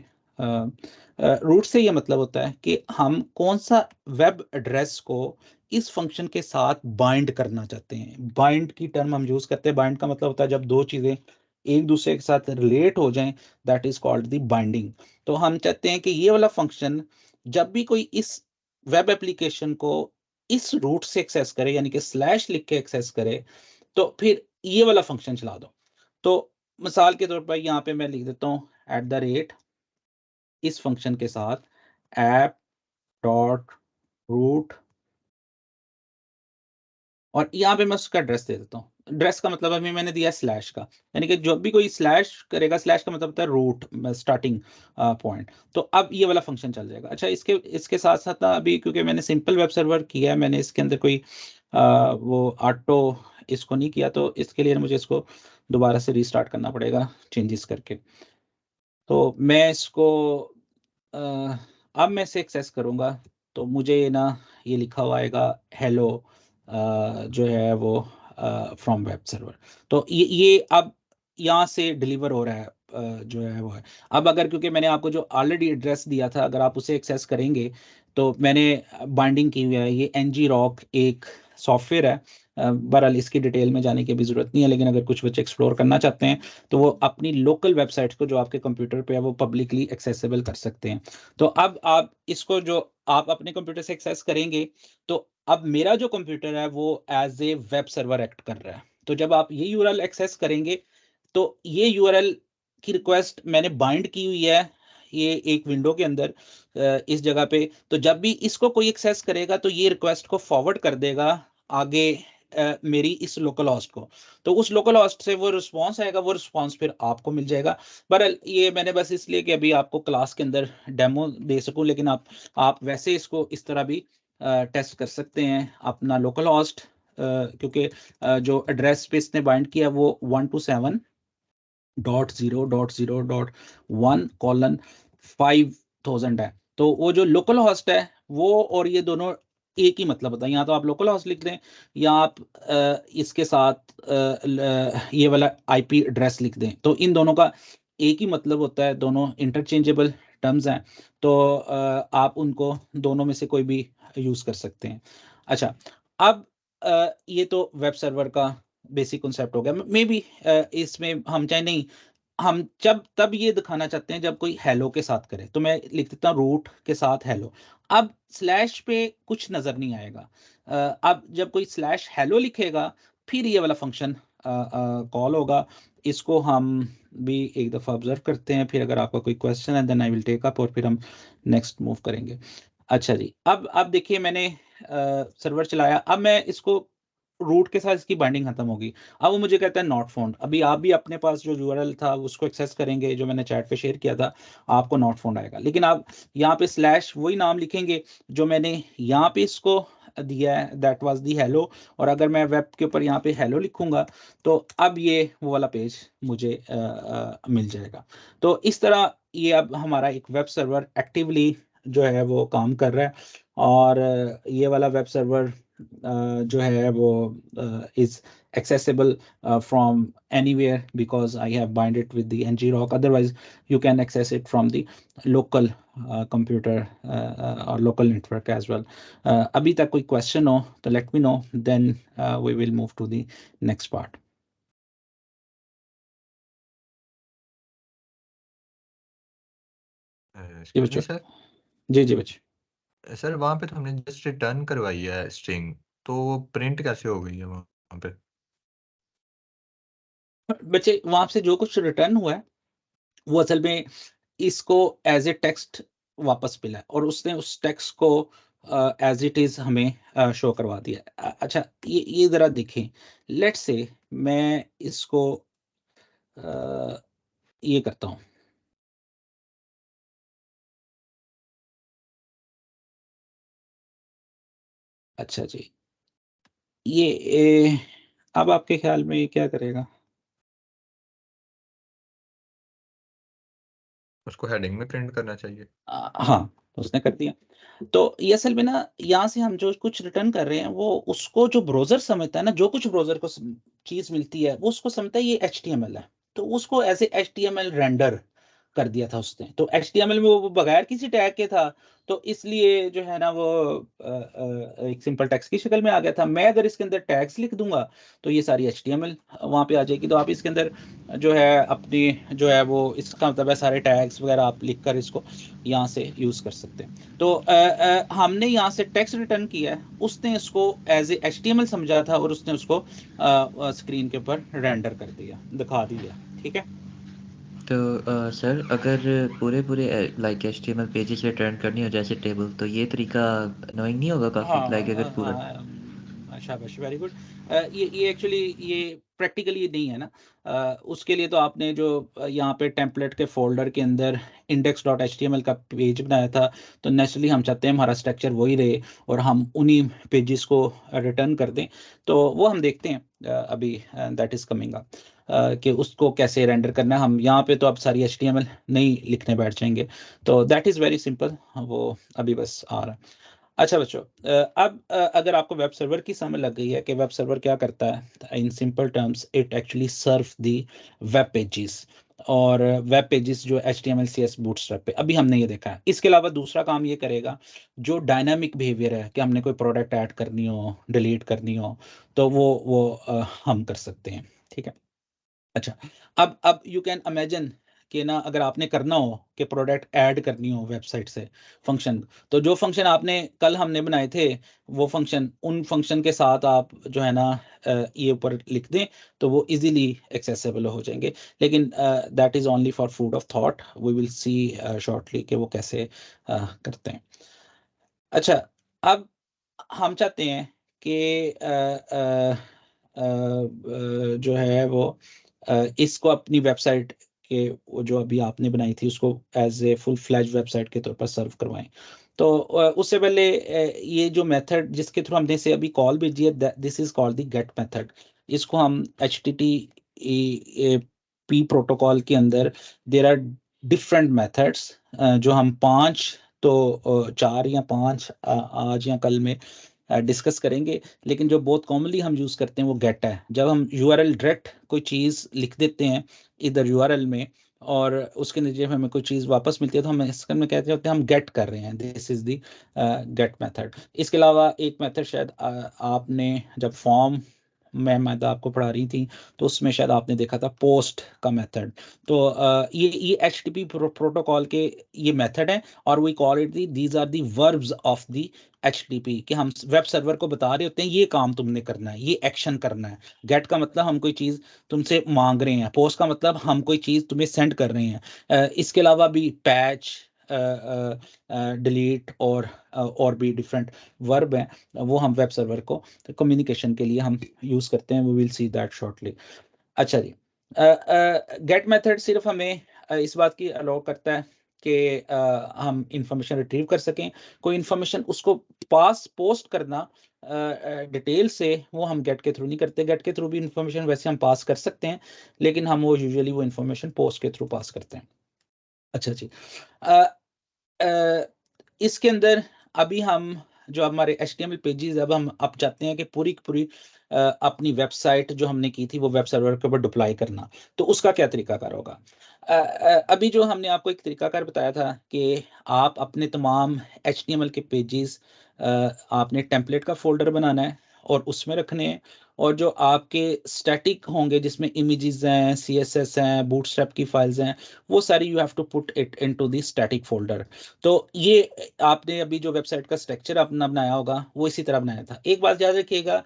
[SPEAKER 1] रूट से ये मतलब होता है कि हम कौन सा वेब एड्रेस को इस फंक्शन के साथ बाइंड करना चाहते हैं। बाइंड की टर्म हम यूज़ करते हैं। बाइंड का मतलब होता है जब दो चीज़ें एक दूसरे के साथ रिलेट हो जाएं, that is called the binding. तो हम चाहते हैं कि ये वाला फंक्शन जब भी कोई इस वेब एप्लीकेशन को इस रूट से एक्सेस करे, यानी कि स्लैश लिख के एक्सेस करे, तो फिर ये वाला फंक्शन चला दो। तो मिसाल के तौर पर यहाँ पे मैं लिख देता हूँ @ इस फंक्शन के साथ app.root और यहाँ पे मैं उसका एड्रेस दे देता हूँ। एड्रेस का मतलब अभी मैंने दिया स्लैश का, यानी कि जब भी कोई स्लैश करेगा, स्लैश का मतलब होता है रूट स्टार्टिंग पॉइंट। तो अब ये वाला फंक्शन चल जाएगा। अच्छा, इसके साथ साथ ना अभी क्योंकि मैंने सिंपल वेब सर्वर किया है, मैंने इसके अंदर कोई वो ऑटो इसको नहीं किया, तो इसके लिए मुझे इसको दोबारा से रीस्टार्ट करना पड़ेगा चेंजेस करके। तो मैं इसको अब मैं इसे एक्सेस करूँगा, तो मुझे ना ये लिखा हुआ आएगा हेलो जो है वो फ्रॉम वेब सर्वर। तो ये अब यहाँ से डिलीवर हो रहा है जो है वो है। अब अगर क्योंकि मैंने आपको जो ऑलरेडी एड्रेस दिया था, अगर आप उसे एक्सेस करेंगे, तो मैंने बाइंडिंग की हुई है। ये ngrok एक सॉफ्टवेयर है। बहरहाल इसकी डिटेल में जाने की भी ज़रूरत नहीं है, लेकिन अगर कुछ बच्चे एक्सप्लोर करना चाहते हैं, तो वो अपनी लोकल वेबसाइट्स को जो आपके कंप्यूटर पे है, वो पब्लिकली एक्सेसिबल कर सकते हैं। तो अब आप इसको जो आप अपने कंप्यूटर से एक्सेस करेंगे, तो अब मेरा जो कंप्यूटर है वो as a web server act कर रहा है। तो जब आप ये यूआरएल एक्सेस करेंगे, तो ये यूआरएल की रिक्वेस्ट मैंने बाइंड की हुई है, ये एक विंडो के अंदर इस जगह पे। तो जब भी इसको कोई एक्सेस करेगा, तो ये रिक्वेस्ट को फॉरवर्ड कर देगा आगे मेरी इस लोकल होस्ट को। तो उस लोकल होस्ट से वो रिस्पॉन्स आएगा, वो रिस्पॉन्स फिर आपको मिल जाएगा। बहरहाल ये मैंने बस इसलिए कि अभी आपको क्लास के अंदर डेमो दे सकूं, लेकिन आप वैसे इसको इस तरह भी टेस्ट कर सकते हैं अपना लोकल होस्ट, क्योंकि जो एड्रेस पे इसने बाइंड किया वो 127.0.0.1:5000 है। तो वो जो लोकल होस्ट है वो और ये दोनों एक ही मतलब होता है। यहाँ तो आप लोकल होस्ट लिख दें, या आप इसके साथ ये वाला आईपी एड्रेस लिख दें, तो इन दोनों का एक ही मतलब होता है, दोनों इंटरचेंजेबल टर्म्स हैं। तो आप उनको दोनों में से कोई भी यूज कर सकते हैं। अच्छा, अब ये तो वेब सर्वर का बेसिक कॉन्सेप्ट हो गया। मे बी इसमें हम चाहे नहीं, हम जब तब ये दिखाना चाहते हैं जब कोई हेलो के साथ करे, तो मैं लिख देता हूँ रूट के साथ हेलो। अब स्लैश पे कुछ नजर नहीं आएगा। अब जब कोई स्लैश हेलो लिखेगा, फिर ये वाला फंक्शन कॉल होगा। इसको हम भी एक दफा ऑब्जर्व करते हैं, फिर अगर आपका कोई क्वेश्चन है then I will take up, और फिर हम नेक्स्ट मूव करेंगे। अच्छा जी, अब देखिए मैंने सर्वर चलाया। अब मैं इसको रूट के साथ इसकी बाइंडिंग खत्म होगी। अब वो मुझे कहता है नॉट फाउंड। अभी आप भी अपने पास जो यूआरएल था उसको एक्सेस करेंगे, जो मैंने चैट पे शेयर किया था, आपको नॉट फाउंड आएगा। लेकिन आप यहाँ पे स्लैश वही नाम लिखेंगे जो मैंने यहाँ पे इसको दिया है, दैट वाज दी हेलो। और अगर मैं वेब के ऊपर यहाँ पे हेलो लिखूंगा, तो अब ये वो वाला पेज मुझे मिल जाएगा। तो इस तरह ये अब हमारा एक वेब सर्वर एक्टिवली जो है वो काम कर रहा है। और ये वाला वेब सर्वर जो है वो is accessible from anywhere, because I have bind it with the ngrok. Otherwise you can access it from the local computer or local network as well. अभी तक कोई question हो तो let me know, then we will move to the next part. जी
[SPEAKER 2] excuse me
[SPEAKER 1] बच्चों,
[SPEAKER 2] sir.
[SPEAKER 1] जी बच्चे।
[SPEAKER 2] Sir वहाँ पे तो हमने जस्ट रिटर्न करवाई है स्ट्रिंग, तो वो प्रिंट कैसे हो गई है वहाँ पे?
[SPEAKER 1] बच्चे, वहां से जो कुछ रिटर्न हुआ है वो असल में इसको एज ए टेक्स्ट वापस मिला है, और उसने उस टेक्स्ट को एज इट इज हमें शो करवा दिया। अच्छा, ये जरा देखें। लेट्स से मैं इसको ये करता हूँ। अच्छा जी, ये अब आपके ख्याल में ये क्या करेगा?
[SPEAKER 2] उसको हेडिंग में प्रिंट करना चाहिए।
[SPEAKER 1] हाँ, तो उसने कर दिया। तो ये असल में ना, यहाँ से हम जो कुछ रिटर्न कर रहे हैं वो उसको जो ब्राउज़र समझता है ना, जो कुछ ब्राउज़र को चीज़ मिलती है वो उसको समझता है ये HTML है। तो उसको एज़ ए HTML रेंडर कर दिया था उसने। तो HTML में वो बगैर किसी टैग के था, तो इसलिए जो है ना वो एक सिंपल टेक्स्ट की शक्ल में आ गया था। मैं अगर इसके अंदर टैग्स लिख दूंगा तो ये सारी HTML वहाँ पे आ जाएगी। तो आप इसके अंदर जो है अपनी जो है वो इसका मतलब है सारे टैग्स वगैरह आप लिख कर इसको यहाँ से यूज़ कर सकते हैं। तो हमने यहाँ से टेक्स्ट रिटर्न किया है, उसने इसको एज ए HTML समझा था और उसने उसको स्क्रीन के ऊपर रेंडर कर दिया, दिखा दिया। ठीक है।
[SPEAKER 3] तो सर अगर पूरे लाइक HTML पेजेस रिटर्न करनी हो जैसे टेबल, तो ये तरीका अनोइंग नहीं होगा काफ़ी? लाइक अगर पूरा
[SPEAKER 1] शाबाश, वेरी गुड। ये एक्चुअली ये प्रैक्टिकली नहीं है ना। उसके लिए तो आपने जो यहाँ पे टेम्पलेट के फोल्डर के अंदर index.html का पेज बनाया था, तो नेचुरली हम चाहते हैं हमारा स्ट्रक्चर वही रहे और हम उन्हीं पेजेस को रिटर्न कर दें। तो वो हम देखते हैं अभी, दैट इज कमिंग अप, कि उसको कैसे रेंडर करना है। हम यहाँ पे तो अब सारी HTML नहीं लिखने बैठ जाएंगे, तो दैट इज़ वेरी सिंपल, वो अभी बस आ रहा है। अच्छा बच्चों, अब अगर आपको वेब सर्वर की समझ लग गई है कि वेब सर्वर क्या करता है, in simple terms it actually serve the web pages, और वेब पेजेस जो HTML CSS बूटस्ट्रैप पे अभी हमने ये देखा है। इसके अलावा दूसरा काम ये करेगा जो डायनामिक बिहेवियर है, कि हमने कोई प्रोडक्ट ऐड करनी हो, डिलीट करनी हो, तो वो हम कर सकते हैं। ठीक है। अच्छा, अब यू कैन इमेजिन कि ना अगर आपने करना हो कि प्रोडक्ट ऐड करनी हो वेबसाइट से फंक्शन, तो जो फंक्शन आपने कल हमने बनाए थे वो फंक्शन, उन फंक्शन के साथ आप जो है ना ये ऊपर लिख दें तो वो इजीली एक्सेसिबल हो जाएंगे। लेकिन that is only for food of thought, we will see shortly कि वो कैसे करते हैं। अच्छा, अब हम चाहते हैं कि जो है वो इसको अपनी वेबसाइट के वो जो अभी आपने बनाई थी उसको as a full fledged website के तौर पर सर्व करवाएं। तो उससे पहले ये जो मेथड जिसके थ्रू हमने से अभी कॉल भेजी है, this is called the get method. इसको हम HTTP प्रोटोकॉल के अंदर देयर आर डिफरेंट मेथड्स, जो हम 5 तो 4 या 5 आज या कल में डिस्कस करेंगे। लेकिन जो बहुत कॉमनली हम यूज़ करते हैं वो गेट है। जब हम URL डायरेक्ट कोई चीज़ लिख देते हैं इधर URL में और उसके नीचे हमें कोई चीज़ वापस मिलती है, तो हम इसके में कहते होते हैं हम गेट कर रहे हैं, this is the get method. इसके अलावा एक मेथड शायद आपने जब फॉर्म मैं आपको पढ़ा रही थी तो उसमें शायद आपने देखा था पोस्ट का मेथड। तो ये HTTP प्रोटोकॉल के ये मेथड है और we call it these are the verbs of the HTTP, कि हम वेब सर्वर को बता रहे होते हैं ये काम तुमने करना है, ये एक्शन करना है। गेट का मतलब हम कोई चीज़ तुमसे मांग रहे हैं, पोस्ट का मतलब हम कोई चीज़ तुम्हें सेंड कर रहे हैं। इसके अलावा भी पैच, डिलीट और भी डिफरेंट वर्ब हैं, वो हम वेब सर्वर को कम्युनिकेशन के लिए हम यूज़ करते हैं। We will see that shortly. अच्छा जी, गेट मेथड सिर्फ हमें इस बात की अलाउ करता है कि हम इंफॉर्मेशन रिट्रीव कर सकें। कोई इंफॉर्मेशन उसको पास पोस्ट करना डिटेल से वो हम गेट के थ्रू नहीं करते। गेट के थ्रू भी इंफॉर्मेशन वैसे हम पास कर सकते हैं, लेकिन हम वो यूजुअली वो इंफॉर्मेशन पोस्ट के थ्रू पास करते हैं। अच्छा जी, इसके अंदर अभी हम जो हमारे HTML पेजेस, अब हम अब चाहते हैं कि पूरी की पूरी अपनी वेबसाइट जो हमने की थी वो वेब सर्वर के ऊपर डिप्लॉय करना, तो उसका क्या तरीकाकार होगा। अभी जो हमने आपको एक तरीकाकार बताया था कि आप अपने तमाम HTML के पेजेस आपने टेम्पलेट का फोल्डर बनाना है और उसमें रखने हैं, और जो आपके स्टैटिक होंगे जिसमें इमेजेस हैं, CSS हैं, बूटस्ट्रैप की फाइल्स हैं, वो सारी you have to put it into the static folder. तो ये आपने अभी जो वेबसाइट का स्ट्रक्चर अपना बनाया होगा वो इसी तरह बनाया था। एक बात याद रखिएगा,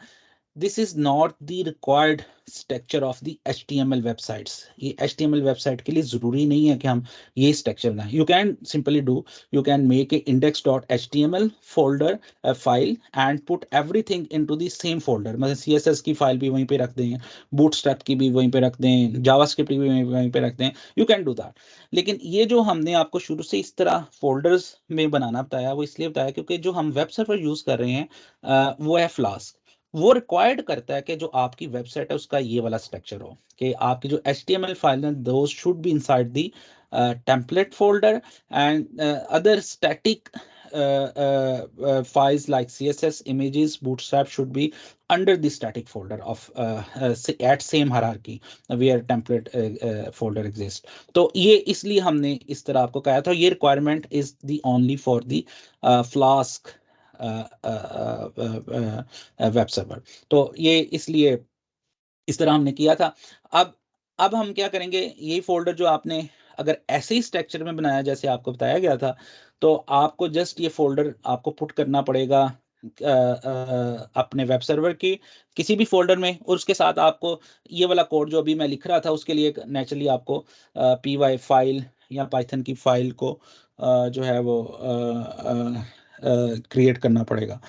[SPEAKER 1] this is not the required structure of the HTML websites. ये HTML वेबसाइट के लिए जरूरी नहीं है कि हम ये स्ट्रक्चर बनाएं। You can simply do, you can make a index.html folder file and put everything into the same folder. मतलब CSS की फाइल भी वहीं पे रख दें, बूटस्ट्रैप की भी वहीं पे रख दें, जावास्क्रिप्ट की भी वहीं पे रख दें, यू कैन डू दैट। लेकिन ये जो हमने आपको शुरू से इस तरह फोल्डर्स में बनाना बताया वो इसलिए बताया क्योंकि जो हम वेब सर्वर यूज कर रहे हैं वो है फ्लास्क। वो रिक्वायर्ड करता है कि जो आपकी वेबसाइट है उसका ये वाला स्ट्रक्चर हो, कि आपकी जो HTML फाइल है those should be inside the template folder and other static files like CSS, images, Bootstrap should be under the static folder of at same hierarchy where template folder exists. तो ये इसलिए हमने इस तरह आपको कहा था, ये requirement is the only for the Flask web server. तो ये इसलिए इस तरह हमने किया था। अब हम क्या करेंगे, यही फोल्डर जो आपने अगर ऐसे ही स्ट्रक्चर में बनाया जैसे आपको बताया गया था, तो आपको जस्ट ये फोल्डर आपको पुट करना पड़ेगा अपने वेब सर्वर के किसी भी फोल्डर में, और उसके साथ आपको ये वाला कोड जो अभी मैं लिख रहा था उसके लिए नेचुरली आपको py फाइल या पाइथन की फाइल को जो है वो क्रिएट करना पड़ेगा।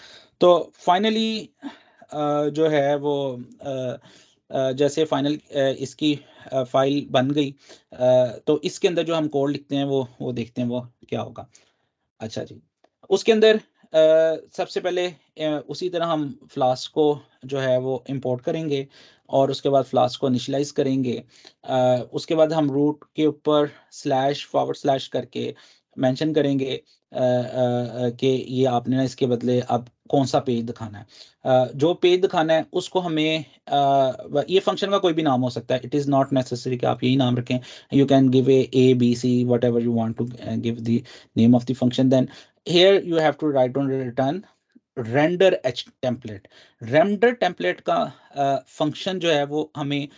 [SPEAKER 1] तो फाइनली जो है वो जैसे फाइनल इसकी फाइल बन गई, तो इसके अंदर जो हम कोड लिखते हैं वो देखते हैं वो क्या होगा। अच्छा जी, उसके अंदर सबसे पहले उसी तरह हम फ्लास्क को जो है वो इंपोर्ट करेंगे और उसके बाद फ्लास्क को इनिशियलाइज करेंगे। उसके बाद हम रूट के ऊपर // करके मेंशन करेंगे कि ये आपने ना इसके बदले अब कौन सा पेज दिखाना है। जो पेज दिखाना है उसको हमें ये फंक्शन का कोई भी नाम हो सकता है, इट इज़ नॉट नेसेसरी कि आप यही नाम रखें। You can give A B C whatever you want to give the name of the function. Then here you have to write on return render h template। Render template का function जो है वो हमें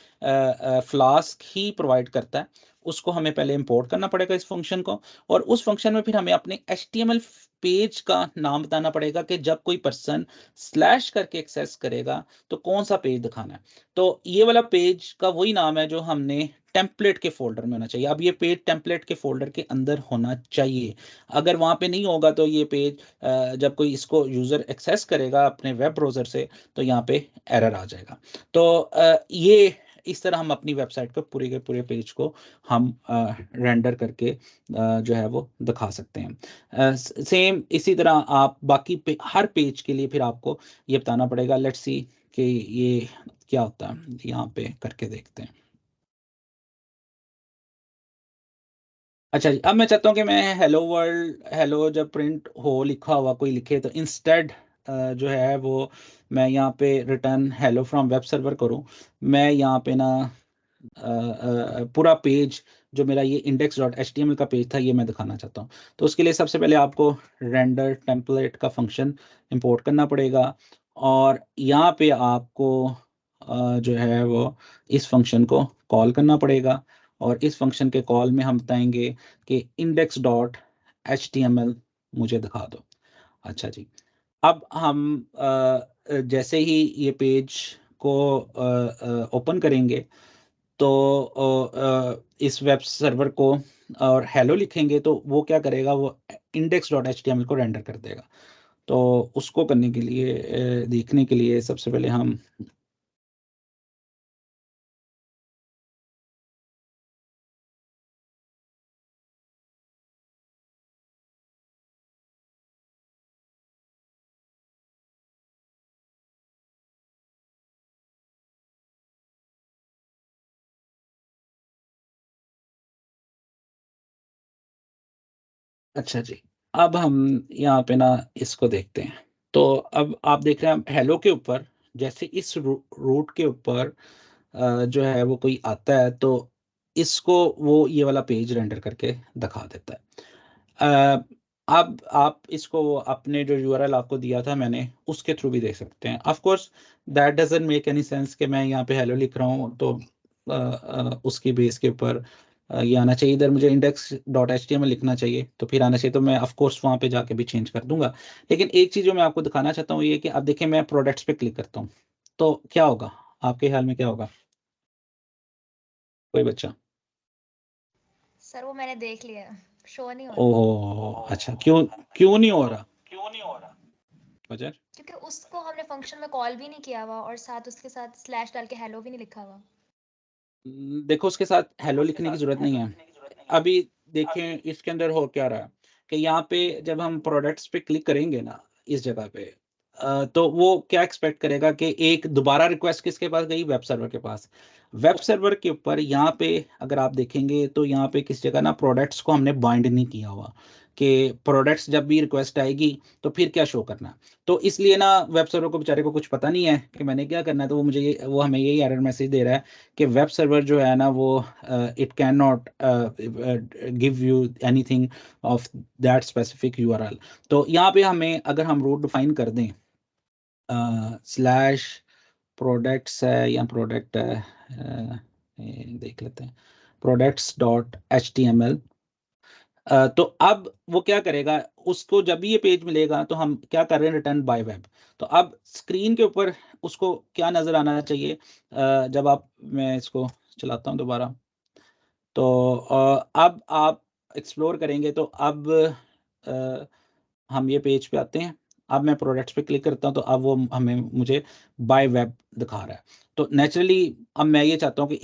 [SPEAKER 1] flask ही provide करता है, उसको हमें पहले इंपोर्ट करना पड़ेगा इस फंक्शन को, और उस फंक्शन में फिर हमें अपने HTML पेज का नाम बताना पड़ेगा कि जब कोई पर्सन स्लैश करके एक्सेस करेगा तो कौन सा पेज दिखाना है। तो ये वाला पेज का वही नाम है जो हमने टेम्पलेट के फोल्डर में होना चाहिए। अब ये पेज टेम्पलेट के फोल्डर के अंदर होना चाहिए, अगर वहाँ पे नहीं होगा तो ये पेज जब कोई इसको यूज़र एक्सेस करेगा अपने वेब ब्राउज़र से तो यहाँ पे एरर आ जाएगा। तो ये इस तरह हम अपनी वेबसाइट पर पूरे के पूरे पेज को हम रेंडर करके जो है वो दिखा सकते हैं। सेम इसी तरह आप बाकी हर पेज के लिए फिर आपको ये बताना पड़ेगा। लेट्स सी कि ये क्या होता है, यहाँ पे करके देखते हैं। अच्छा जी, अब मैं चाहता हूँ कि मैं हेलो वर्ल्ड हेलो जब प्रिंट हो लिखा हुआ कोई लिखे तो इंस्टेड जो है वो मैं यहाँ पे return hello from web server करूँ। मैं यहाँ पे ना पूरा पेज जो मेरा ये index.html का पेज था ये मैं दिखाना चाहता हूँ। तो उसके लिए सबसे पहले आपको रेंडर टेम्पलेट का फंक्शन इंपोर्ट करना पड़ेगा, और यहाँ पे आपको जो है वो इस फंक्शन को कॉल करना पड़ेगा, और इस फंक्शन के कॉल में हम बताएंगे कि index.html मुझे दिखा दो। अच्छा जी, अब हम जैसे ही ये पेज को ओपन करेंगे तो इस वेब सर्वर को और हेलो लिखेंगे तो वो क्या करेगा, वो index.html को रेंडर कर देगा। तो उसको करने के लिए देखने के लिए सबसे पहले हम अच्छा जी, अब हम यहाँ पे ना इसको देखते हैं। तो अब आप देख रहे हैं हेलो के ऊपर जैसे इस रूट के ऊपर जो है वो कोई आता है तो इसको वो ये वाला पेज रेंडर करके दिखा देता है। अब आप इसको अपने जो यूआरएल आपको दिया था मैंने उसके थ्रू भी देख सकते हैं। Of course that doesn't make any sense कि मैं यहाँ पे हेलो लिख रहा हूँ तो उसकी बेस के ऊपर ये आना चाहिए, इधर मुझे index.html लिखना चाहिए तो फिर आना चाहिए, तो मैं ऑफ कोर्स वहाँ पे जाके भी चेंज कर दूंगा। लेकिन एक चीज़ जो मैं आपको दिखाना चाहता हूँ ये कि अब देखिए मैं प्रोडक्ट्स पे क्लिक करता हूँ तो क्या होगा, आपके ख्याल में क्या होगा? कोई बच्चा?
[SPEAKER 4] सर वो मैंने देख लिया, शो नहीं हो रहा।
[SPEAKER 1] ओह अच्छा, क्यों नहीं हो रहा वजह?
[SPEAKER 4] क्योंकि उसको हमने फंक्शन में कॉल भी नहीं किया हुआ और साथ उसके साथ स्लैश डाल के हेलो भी नहीं लिखा हुआ।
[SPEAKER 1] देखो उसके साथ हेलो लिखने की जरूरत नहीं है। अभी देखें इसके अंदर हो क्या रहा है कि यहाँ पे जब हम प्रोडक्ट्स पे क्लिक करेंगे ना इस जगह पे तो वो क्या एक्सपेक्ट करेगा कि एक दोबारा रिक्वेस्ट किसके पास गई, वेब सर्वर के पास। वेब सर्वर के ऊपर यहाँ पे अगर आप देखेंगे तो यहाँ पे किस जगह ना प्रोडक्ट्स को हमने बाइंड नहीं किया हुआ, कि प्रोडक्ट्स जब भी रिक्वेस्ट आएगी तो फिर क्या शो करना है। तो इसलिए ना वेब सर्वर को बेचारे को कुछ पता नहीं है कि मैंने क्या करना है, तो वो हमें यही एरर मैसेज दे रहा है कि वेब सर्वर जो है ना वो it can not give you anything of that specific URL. तो यहाँ पे हमें अगर हम रूट डिफाइन कर दें स्लैश प्रोडक्ट्स है या प्रोडक्ट है, देख लेते हैं products.html। तो अब वो क्या करेगा, उसको जब भी ये पेज मिलेगा तो हम क्या कर रहे हैं, रिटर्न बाय वेब। तो अब स्क्रीन के ऊपर उसको क्या नजर आना चाहिए, जब मैं इसको चलाता हूँ दोबारा, तो अब आप एक्सप्लोर करेंगे तो अब हम ये पेज पे आते हैं। अब मैं प्रोडक्ट्स पे क्लिक करता हूँ तो अब वो मुझे बाय वेब दिखा रहा है। तो नेचुरली अब मैं ये चाहता हूँ कि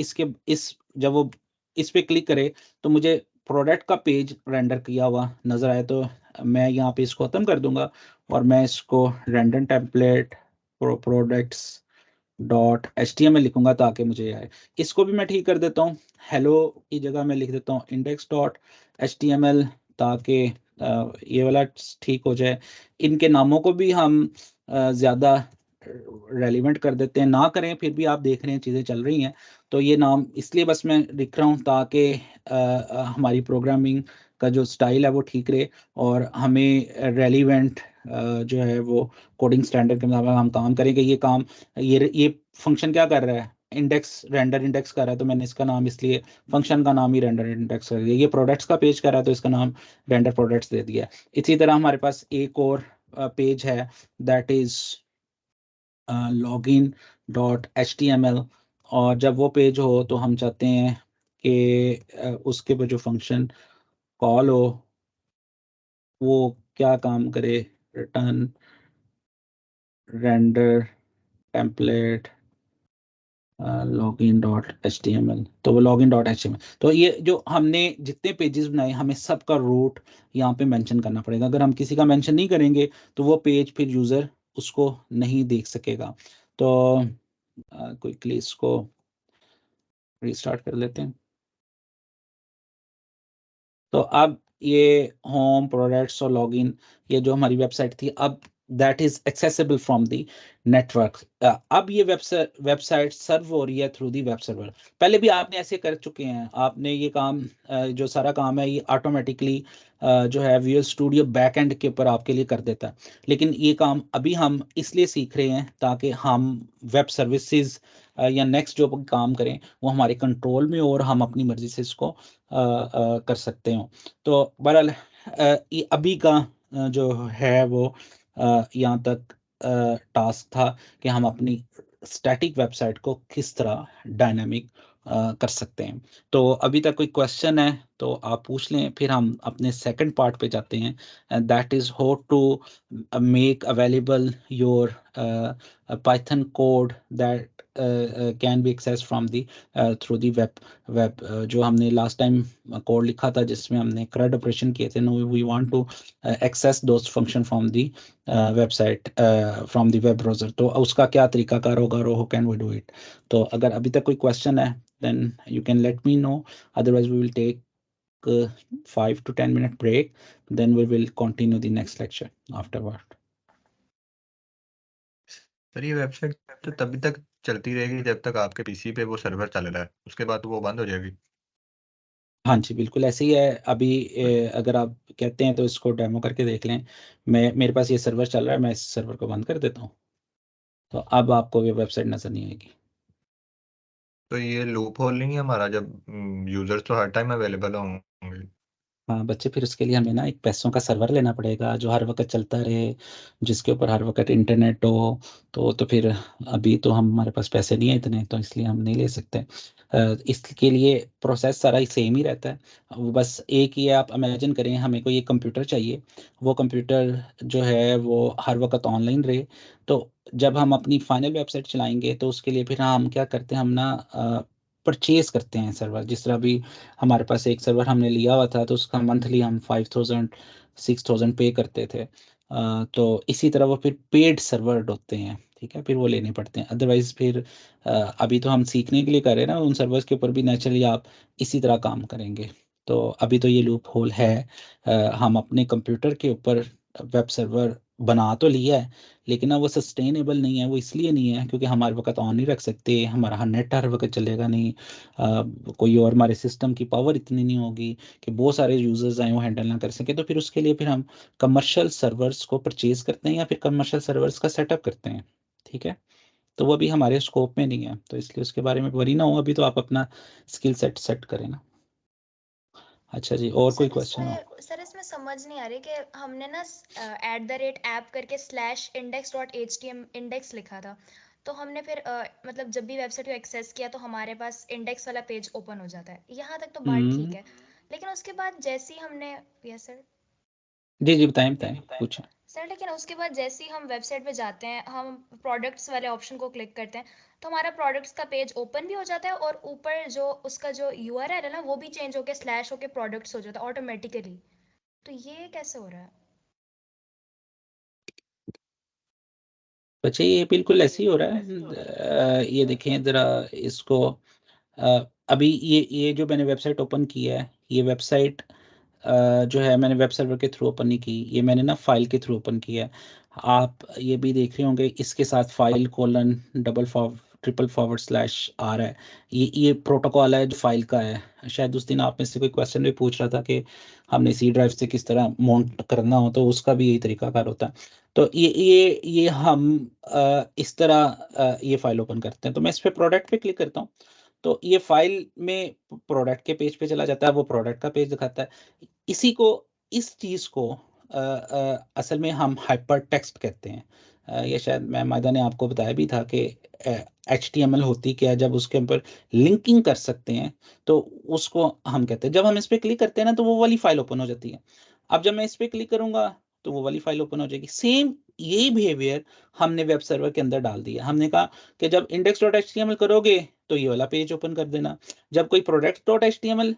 [SPEAKER 1] जब वो इस पे क्लिक करे तो मुझे प्रोडक्ट का पेज रेंडर किया हुआ नजर आए। तो मैं यहाँ पे इसको खत्म कर दूंगा और मैं इसको रेंडर टेम्पलेट products.html लिखूंगा ताकि मुझे आए। इसको भी मैं ठीक कर देता हूँ, हेलो की जगह मैं लिख देता हूँ index.html ताकि ये वाला ठीक हो जाए। इनके नामों को भी हम ज़्यादा रेलिवेंट कर देते हैं, ना करें फिर भी आप देख रहे हैं चीज़ें चल रही हैं। तो ये नाम इसलिए बस मैं लिख रहा हूँ ताकि हमारी प्रोग्रामिंग का जो स्टाइल है वो ठीक रहे और हमें रेलिवेंट जो है वो कोडिंग स्टैंडर्ड के मुताबिक हम काम करेंगे। ये फंक्शन क्या कर रहा है, रेंडर इंडेक्स कर रहा है, तो मैंने इसका नाम इसलिए फंक्शन का नाम ही रेंडर इंडेक्स कर दिया। ये प्रोडक्ट्स का पेज कर रहा है तो इसका नाम रेंडर प्रोडक्ट्स दे दिया। इसी तरह हमारे पास एक और पेज है दैट इज login.html, और जब वो पेज हो तो हम चाहते हैं कि उसके पर जो फंक्शन कॉल हो वो क्या काम करे, रिटर्न रेंडर टेम्पलेट login.html। तो वो login.html, तो ये जो हमने जितने पेजेस बनाए हमें सबका रूट यहाँ पे मेंशन करना पड़ेगा। अगर हम किसी का मेंशन नहीं करेंगे तो वो पेज फिर यूजर उसको नहीं देख सकेगा। तो क्विकली इसको रीस्टार्ट कर लेते हैं। तो अब ये होम प्रोडक्ट्स और लॉगिन, ये जो हमारी वेबसाइट थी, अब that is accessible from the network. अब ये वेबसाइट सर्व हो रही है थ्रू दी वेब सर्वर। पहले भी आपने ऐसे कर चुके हैं, आपने ये काम जो सारा काम है ये ऑटोमेटिकली जो है विजुअल स्टूडियो बैकएंड के ऊपर आपके लिए कर देता है। लेकिन ये काम अभी हम इसलिए सीख रहे हैं ताकि हम वेब सर्विसेज या नेक्स्ट जो काम करें वो हमारे कंट्रोल में हो और हम अपनी मर्जी से इसको कर सकते हो। तो बहरहाल ये अभी का जो है वो यहाँ तक टास्क था कि हम अपनी स्टैटिक वेबसाइट को किस तरह डायनामिक कर सकते हैं। तो अभी तक कोई क्वेश्चन है तो आप पूछ लें, फिर हम अपने सेकंड पार्ट पे जाते हैं, that is how to make available your python code that can be access from the through the web. जो हमने लास्ट टाइम कोड लिखा था जिसमें हमने CRUD ऑपरेशन किए थे, now we want to access those function from the website from the web browser. तो उसका क्या तरीकाकार होगा और how can we do it. तो अगर अभी तक कोई क्वेश्चन है then you can let me know, otherwise we will take 5 to 10 minute break, then we will continue the next lecture afterward।
[SPEAKER 2] Sir ये वेबसाइट तो तभी तक चलती रहेगी जब तक आपके पीसी पे वो सर्वर चल रहा है, उसके बाद वो बंद हो जाएगी।
[SPEAKER 1] हाँ जी बिल्कुल ऐसे ही है। अभी अगर आप कहते हैं तो इसको डेमो करके देख लें। मेरे पास ये सर्वर चल रहा है, मैं इस सर्वर को बंद कर देता हूँ तो अब आपको ये वेबसाइट नजर नहीं आएगी।
[SPEAKER 2] तो ये लूप होल नहीं है हमारा, जब यूजर्स तो हर टाइम अवेलेबल होंगे।
[SPEAKER 1] हाँ बच्चे, फिर उसके लिए हमें ना एक पैसों का सर्वर लेना पड़ेगा जो हर वक्त चलता रहे, जिसके ऊपर हर वक्त इंटरनेट हो। तो फिर अभी तो हमारे पास पैसे नहीं है इतने, तो इसलिए हम नहीं ले सकते। इसके लिए प्रोसेस सारा ही सेम ही रहता है, वो बस एक ही है। आप इमेजिन करें हमें कोई एक कंप्यूटर चाहिए, वो कंप्यूटर जो है वो हर वक्त ऑनलाइन रहे। तो जब हम अपनी फाइनल वेबसाइट चलाएंगे तो उसके लिए फिर हम क्या करते हैं, हम ना परचेज करते हैं सर्वर। जिस तरह भी हमारे पास एक सर्वर हमने लिया हुआ था तो उसका मंथली हम 5000 6000 पे करते थे। तो इसी तरह वो फिर पेड सर्वर होते हैं, ठीक है, फिर वो लेने पड़ते हैं। अदरवाइज फिर अभी तो हम सीखने के लिए कर रहे हैं ना, उन सर्वर्स के ऊपर भी नेचुरली आप इसी तरह काम करेंगे। तो अभी तो ये लूप होल है। हम अपने कंप्यूटर के ऊपर वेब सर्वर बना तो लिया है, लेकिन ना वो सस्टेनेबल नहीं है। वो इसलिए नहीं है क्योंकि हमारे वक्त ऑन नहीं रख सकते, हमारा नेट हर वक्त चलेगा नहीं, कोई और हमारे सिस्टम की पावर इतनी नहीं होगी कि बहुत सारे यूजर्स आए वो हैंडल ना कर सके। तो फिर उसके लिए फिर हम कमर्शियल सर्वर्स को परचेज करते हैं या फिर कमर्शियल सर्वर्स का सेटअप करते हैं। ठीक है, तो वो अभी हमारे स्कोप में नहीं है, तो इसलिए उसके बारे में वरी ना हो। अभी तो आप अपना स्किल सेट सेट करें ना। अच्छा जी, और कोई क्वेश्चन हो?
[SPEAKER 4] सर इसमें समझ नहीं आ रही कि हमने ना @app करके /index.htm इंडेक्स लिखा था, तो हमने फिर मतलब जब भी वेबसाइट को एक्सेस किया तो हमारे पास इंडेक्स वाला पेज ओपन हो जाता है। यहाँ तक तो बात ठीक है, लेकिन उसके बाद जैसे ही हमने यस सर
[SPEAKER 1] जी जी, बताएं बताएं, पूछें।
[SPEAKER 4] सर लेकिन उसके बाद जैसे ही हम वेबसाइट पे जाते हैं, हम प्रोडक्ट्स वाले ऑप्शन को क्लिक करते हैं, तो हमारा प्रोडक्ट्स का पेज ओपन भी हो जाता है और ऊपर जो उसका जो यूआरएल है ना वो भी चेंज होके स्लैश होके प्रोडक्ट्स हो जाता है ऑटोमेटिकली। तो ये कैसे हो रहा है?
[SPEAKER 1] बच्चे ये बिल्कुल ऐसे ही हो रहा है। ये देखें ज़रा इसको। अभी ये जो मैंने वेबसाइट ओपन की है, ये वेबसाइट जो है मैंने वेब सर्वर के थ्रू ओपन नहीं की, ये मैंने ना फाइल के थ्रू ओपन किया है। आप ये भी देख रहे होंगे इसके साथ फाइल कोलन $// आ रहा है। ये प्रोटोकॉल है जो फाइल का है। शायद उस दिन आप में से कोई क्वेश्चन भी पूछ रहा था कि हमने सी ड्राइव से किस तरह माउंट करना हो, तो उसका भी यही तरीकाकार होता है। तो ये हम इस तरह ये फाइल ओपन करते हैं। तो मैं इस पे प्रोडक्ट पे क्लिक करता हूँ, तो ये फाइल में प्रोडक्ट के पेज पे चला जाता है, वो प्रोडक्ट का पेज दिखाता है। इसी को, इस चीज़ को असल में हम हाइपर टेक्स्ट कहते हैं। ये शायद मैं मायदा ने आपको बताया भी था कि HTML होती क्या है। जब उसके ऊपर लिंकिंग कर सकते हैं तो उसको हम कहते हैं। जब हम इस पे क्लिक करते हैं ना तो वो वाली फाइल ओपन हो जाती है। अब जब मैं इस पे क्लिक करूंगा तो वो वाली फाइल ओपन हो जाएगी। सेम यही बिहेवियर हमने वेब सर्वर के अंदर डाल दिया। हमने कहा कि जब index.html करोगे तो ये वाला पेज ओपन कर देना, जब कोई products.html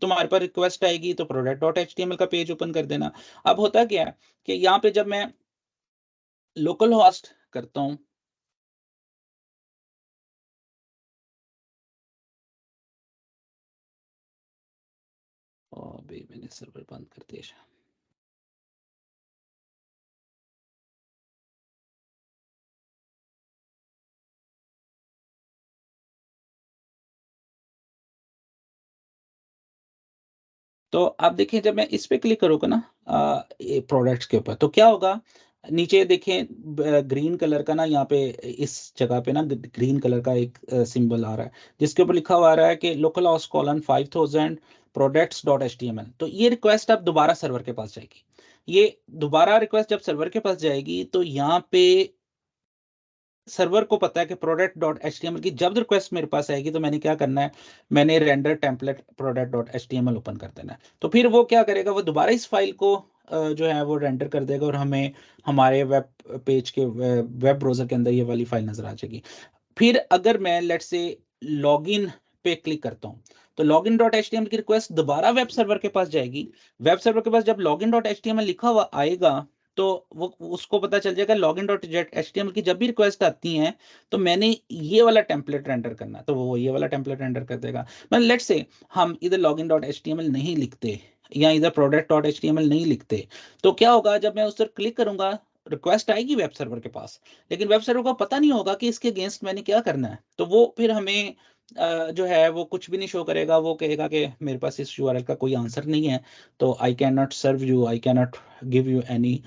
[SPEAKER 1] तुम्हारे पर रिक्वेस्ट आएगी तो product.html का पेज ओपन कर देना। अब होता क्या है कि यहाँ पे जब मैं लोकल होस्ट करता हूँ, अभी मैंने सर्वर बंद कर दिया। तो आप देखिए जब मैं इस पे क्लिक करूँगा ना ये प्रोडक्ट्स के ऊपर, तो क्या होगा, नीचे देखें ग्रीन कलर का ना, यहाँ पे इस जगह पे ना ग्रीन कलर का एक सिंबल आ रहा है जिसके ऊपर लिखा हुआ आ रहा है कि localhost:5000 products.html। तो ये रिक्वेस्ट अब दोबारा सर्वर के पास जाएगी। ये दोबारा रिक्वेस्ट जब सर्वर के पास जाएगी तो यहाँ पे सर्वर को पता है कि product.html की जब रिक्वेस्ट मेरे पास आएगी तो मैंने क्या करना है, मैंने रेंडर टेम्पलेट product.html ओपन कर देना है। तो फिर वो क्या करेगा, वो दोबारा इस फाइल को जो है वो रेंडर कर देगा और हमें हमारे वेब पेज के वेब ब्राउजर के अंदर ये वाली फाइल नजर आ जाएगी। फिर अगर मैं लेट्स से लॉगिन पे क्लिक करता हूँ तो login.html की रिक्वेस्ट दोबारा वेब सर्वर के पास जाएगी। वेब सर्वर के पास जब login.html लिखा हुआ आएगा तो वो उसको पता चल जाएगा login.html की जब भी रिक्वेस्ट आती हैं तो मैंने ये वाला टेम्पलेट रेंडर करना है, तो वो ये वाला टेम्पलेट रेंडर कर देगा। मतलब लेट्स से हम इधर login.html नहीं लिखते या इधर product.html नहीं लिखते, तो क्या होगा, जब मैं उस पर क्लिक करूंगा रिक्वेस्ट आएगी वेब सर्वर के पास, लेकिन वेब सर्वर को पता नहीं होगा कि इसके अगेंस्ट मैंने क्या करना है। तो वो फिर हमें जो है वो कुछ भी नहीं शो करेगा। वो कहेगा कि मेरे पास इस यूआरएल का कोई आंसर नहीं है, तो I can not serve you, I can not give you any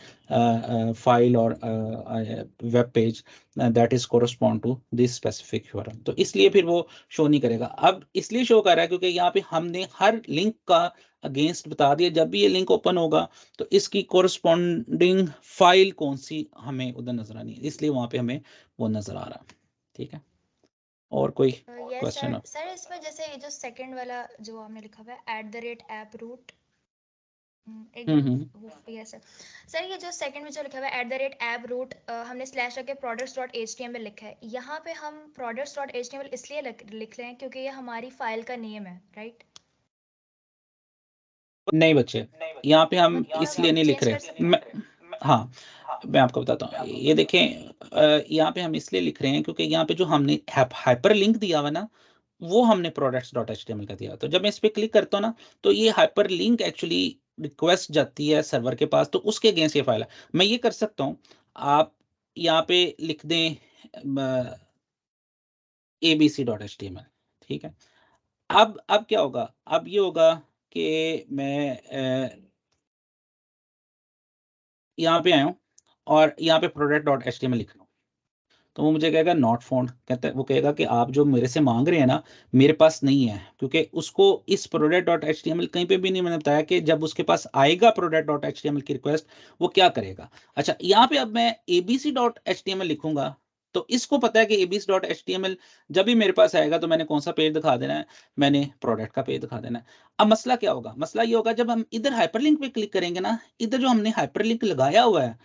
[SPEAKER 1] file और web page that is correspond to this specific URL. तो इसलिए फिर वो शो नहीं करेगा। अब इसलिए शो कर रहा है क्योंकि यहाँ पे हमने हर लिंक का अगेंस्ट बता दिया। जब भी ये लिंक ओपन होगा तो इसकी कोरस्पॉन्डिंग फाइल कौन सी हमें उधर नजर आनी है, इसलिए वहां पे हमें वो नजर आ रहा है। ठीक है, और कोई
[SPEAKER 4] यस
[SPEAKER 1] क्वेश्चन हो?
[SPEAKER 4] सर इसमें जैसे ये जो सेकंड वाला जो आपने लिखा हुआ है @app_root एक यस सर। सर ये जो सेकंड में जो लिखा हुआ है @app_root हमने स्लैश रख के products.html लिखा है। यहाँ पे हम products.html इसलिए लिख रहे हैं क्योंकि ये हमारी फाइल का नेम है, राइट?
[SPEAKER 1] नहीं बच्चे, यहाँ पे हम
[SPEAKER 4] मतलब
[SPEAKER 1] इसलिए नहीं लिख
[SPEAKER 4] चेंज कर
[SPEAKER 1] रहे।
[SPEAKER 4] सकते हैं?
[SPEAKER 1] हाँ, मैं आपको बताता हूँ। ये देखें यहाँ पे हम इसलिए लिख रहे हैं क्योंकि यहाँ पे जो हमने हाइपर लिंक दिया हुआ ना, वो हमने products.html का दिया। तो जब मैं इस पे क्लिक करता हूँ ना, तो ये हाइपर लिंक एक्चुअली रिक्वेस्ट जाती है सर्वर के पास, तो उसके अगेंस्ट ये फाइल है। मैं ये कर सकता हूँ, आप यहाँ पे लिख दें abc.html, ठीक है। अब क्या होगा, अब ये होगा कि मैं यहाँ पे आया हूँ और यहाँ पे product.html लिख रहा हूँ, तो वो मुझे कहेगा नॉट फाउंड, कहता है, वो कहेगा कि आप जो मेरे से मांग रहे हैं ना, मेरे पास नहीं है, क्योंकि उसको इस product.html कहीं पे भी नहीं मैंने बताया कि जब उसके पास आएगा product.html की रिक्वेस्ट वो क्या करेगा। अच्छा, यहाँ पे अब मैं abc.html लिखूंगा, तो इसको पता है कि abc.html जब भी मेरे पास आएगा तो मैंने कौन सा पेज दिखा देना है, मैंने प्रोडक्ट का पेज दिखा देना है। अब मसला क्या होगा, मसला ये होगा जब हम इधर हाइपरलिंक पे क्लिक करेंगे ना, इधर जो हमने हाइपरलिंक लगाया हुआ है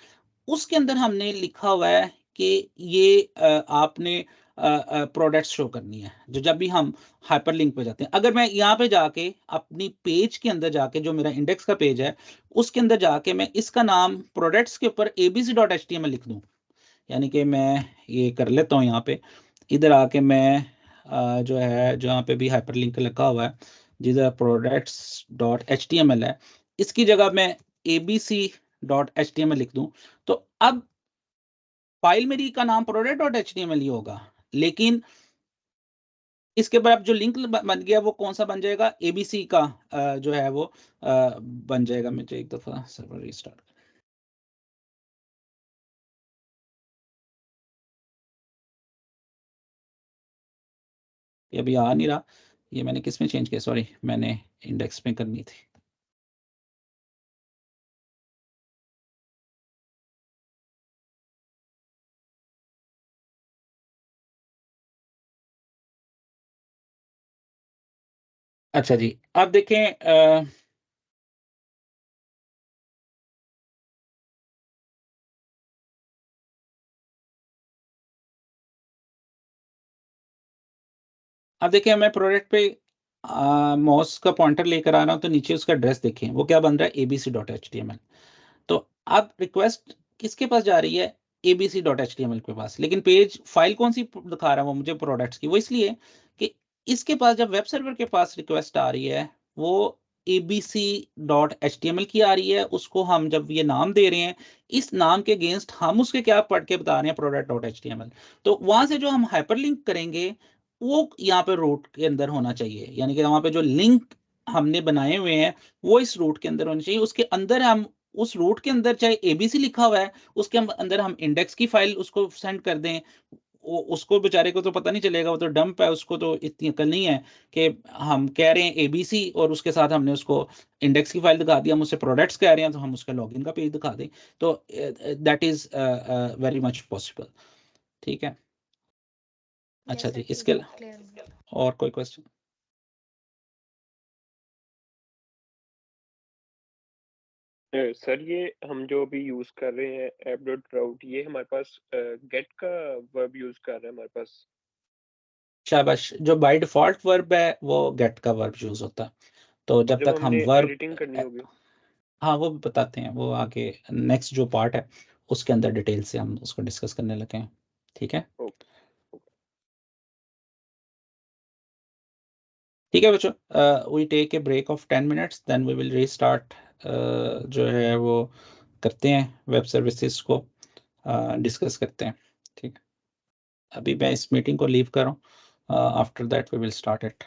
[SPEAKER 1] उसके अंदर हमने लिखा हुआ है कि ये आपने प्रोडक्ट्स शो करनी है। जो जब भी हम हाइपरलिंक पे जाते हैं, अगर मैं यहाँ पे जाके अपनी पेज के अंदर जाके, जो मेरा इंडेक्स का पेज है उसके अंदर जाके मैं इसका नाम प्रोडक्ट्स के ऊपर abc.html लिख दूं, यानी कि मैं ये कर लेता हूँ, यहाँ पे इधर आके मैं जो है, जो यहाँ पे भी हाइपरलिंक लगा हुआ है जिधर products.html है, इसकी जगह मैं abc.html लिख दूं, तो अब फाइल मेरी का नाम product.html ही होगा, लेकिन इसके बाद जो लिंक बन गया वो कौन सा बन जाएगा, abc का जो है वो बन जाएगा। मुझे एक दफा सर्वर रिस्टार्ट, ये अभी आ नहीं रहा, ये मैंने किस में चेंज किया, सॉरी मैंने इंडेक्स में करनी थी। अच्छा जी, अब देखें अब देखिए मैं प्रोडक्ट पे माउस का पॉइंटर लेकर आ रहा हूँ, तो नीचे उसका एड्रेस देखें वो क्या बन रहा है, abc.html। तो अब रिक्वेस्ट किसके पास जा रही है, abc.html के पास, लेकिन पेज फाइल कौन सी दिखा रहा है वो मुझे, प्रोडक्ट्स की। वो इसलिए कि इसके पास जब वेब सर्वर के पास रिक्वेस्ट आ रही है वो abc.html की आ रही है, उसको हम जब ये नाम दे रहे हैं, इस नाम के अगेंस्ट हम उसके क्या पढ़ के बता रहे हैं, product.html। तो वहां से जो हम हाइपरलिंक करेंगे वो यहाँ पे रूट के अंदर होना चाहिए, यानी कि वहां पे जो लिंक हमने बनाए हुए हैं वो इस रूट के अंदर होनी चाहिए। उसके अंदर हम उस रूट के अंदर चाहे एबीसी लिखा हुआ है, उसके अंदर हम इंडेक्स की फाइल उसको सेंड कर दें, वो उसको बेचारे को तो पता नहीं चलेगा, वो तो डंप है, उसको तो इतनी अकल नहीं है कि हम कह रहे हैं एबीसी और उसके साथ हमने उसको इंडेक्स की फाइल दिखा दी, हम उससे प्रोडक्ट्स कह रहे हैं तो हम उसका लॉगिन का पेज दिखा दें। तो that is very much possible, ठीक है। अच्छा
[SPEAKER 4] यस
[SPEAKER 1] जी,
[SPEAKER 4] सर,
[SPEAKER 1] इसके
[SPEAKER 4] क्लियर।
[SPEAKER 1] और कोई क्वेश्चन?
[SPEAKER 5] सर ये हम जो अभी यूज कर रहे हैं ऐप डॉट राउट, ये हमारे पास गेट का वर्ब यूज कर रहा है हमारे पास।
[SPEAKER 1] शाबाश, जो बाय डिफॉल्ट वर्ब है वो गेट का वर्ब यूज होता है। तो जब
[SPEAKER 5] जब
[SPEAKER 1] तक हम
[SPEAKER 5] हमने
[SPEAKER 1] वर्ब,
[SPEAKER 5] एडिटिंग करनी होगी।
[SPEAKER 1] हाँ वो भी बताते हैं, वो आगे नेक्स्ट जो पार्ट है उसके अंदर डिटेल से हम उसको डिस्कस करने लगे हैं, ठीक है।
[SPEAKER 5] ओके।
[SPEAKER 1] ठीक है बच्चों, we take a break of 10 minutes, then we will restart, जो है वो करते हैं वेब सर्विसेज को डिस्कस करते हैं, ठीक है। अभी मैं इस मीटिंग को लीव कर रहा हूँ, after that we will start it.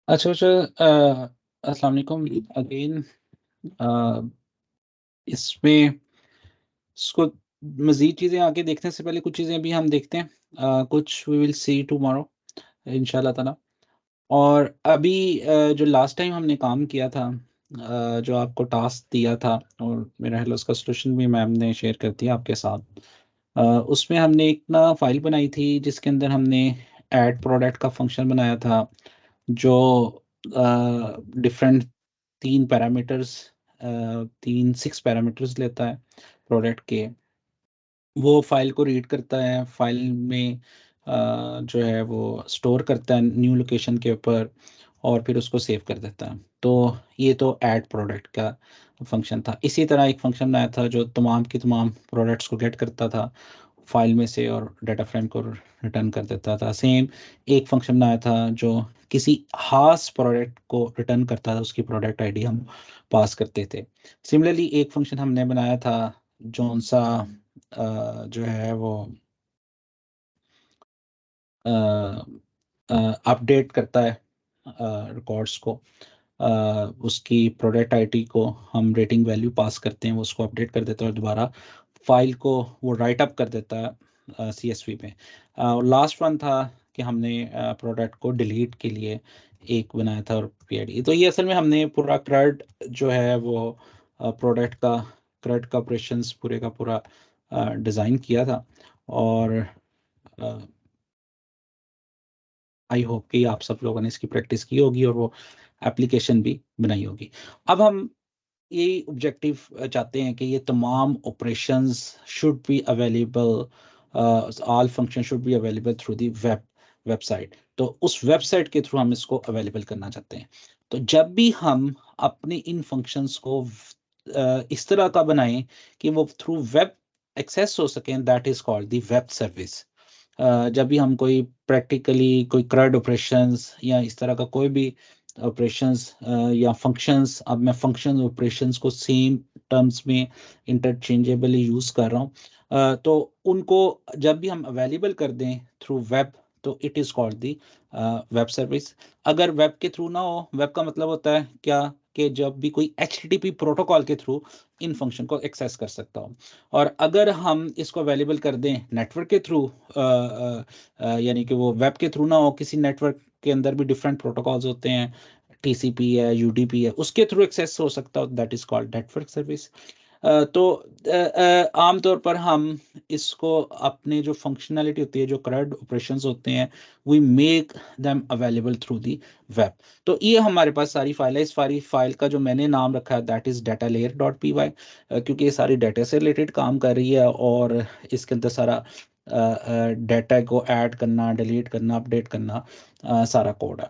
[SPEAKER 1] अच्छा अस्सलाम वालेकुम अगेन। इसमें इसको मज़ीद चीज़ें आगे देखने से पहले कुछ चीज़ें अभी हम देखते हैं, कुछ वी विल सी टुमारो इंशाल्लाह ताला। और अभी जो लास्ट टाइम हमने काम किया था, जो आपको टास्क दिया था और मेरा ख्याल उसका सॉल्यूशन भी मैम ने शेयर कर दिया आपके साथ। उसमें हमने एक ना फाइल बनाई थी जिसके अंदर हमने ऐड प्रोडक्ट का फंक्शन बनाया था, जो डिफरेंट 3 पैरामीटर्स 6 पैरामीटर्स लेता है प्रोडक्ट के। वो फाइल को रीड करता है, फाइल में जो है वो स्टोर करता है न्यू लोकेशन के ऊपर और फिर उसको सेव कर देता है। तो ये तो ऐड प्रोडक्ट का फंक्शन था। इसी तरह एक फंक्शन बनाया था जो तमाम की तमाम प्रोडक्ट्स को गेट करता था फाइल में से और डाटा फ्रेम को रिटर्न कर देता था। सेम एक फंक्शन बनाया था जो किसी खास प्रोडक्ट को रिटर्न करता था, उसकी प्रोडक्ट आईडी हम पास करते थे। सिमिलरली एक फंक्शन हमने बनाया था जौन सा जो है वो अपडेट करता है रिकॉर्ड्स को। उसकी प्रोडक्ट आईडी को हम रेटिंग वैल्यू पास करते हैं, वो उसको अपडेट कर देता है और दोबारा फाइल को वो राइट अप कर देता है CSV में। और लास्ट वन था कि हमने प्रोडक्ट को डिलीट के लिए एक बनाया था और PID। तो ये असल में हमने पूरा CRUD जो है वो प्रोडक्ट का CRUD का ऑपरेशंस पूरे का पूरा डिज़ाइन किया था। और आई होप कि आप सब लोगों ने इसकी प्रैक्टिस की होगी और वो एप्लीकेशन भी बनाई होगी। अब हम ये ऑब्जेक्टिव चाहते हैं कि ये तमाम operations should be available, all function should be available through the website. तो उस वेबसाइट के थ्रू हम इसको अवेलेबल करना चाहते हैं। तो जब भी हम अपने इन फंक्शंस को इस तरह का बनाएं कि वो थ्रू वेब एक्सेस हो सकें, that is called the web service. जब भी हम कोई प्रैक्टिकली कोई CRUD ऑपरेशंस या इस तरह का कोई भी ऑपरेशंस या फंक्शंस, अब मैं फंक्शन ऑपरेशंस को सेम टर्म्स में इंटरचेंजेबली यूज़ कर रहा हूँ, तो उनको जब भी हम अवेलेबल कर दें थ्रू वेब, तो it is called the web service. अगर वेब के थ्रू ना हो, वेब का मतलब होता है क्या कि जब भी कोई HTTP प्रोटोकॉल के थ्रू इन फंक्शन को एक्सेस कर सकता हूँ। और अगर हम इसको अवेलेबल कर दें नेटवर्क के थ्रू, यानी कि वो वेब के थ्रू ना हो, किसी नेटवर्क के अंदर भी डिफरेंट प्रोटोकॉल्स होते हैं, TCP है, UDP है, उसके थ्रू एक्सेस हो सकता हो, that is called network service. तो आमतौर पर हम इसको अपने जो फंक्शनैलिटी होती है, जो CRUD ऑपरेशंस होते हैं, we make them available through the web. तो ये हमारे पास सारी फाइल है। इस सारी फाइल का जो मैंने नाम रखा है दैट इज datalayer.py, क्योंकि ये सारी डाटा से रिलेटेड काम कर रही है और इसके अंदर सारा डाटा को ऐड करना, डिलीट करना, अपडेट करना सारा कोड है।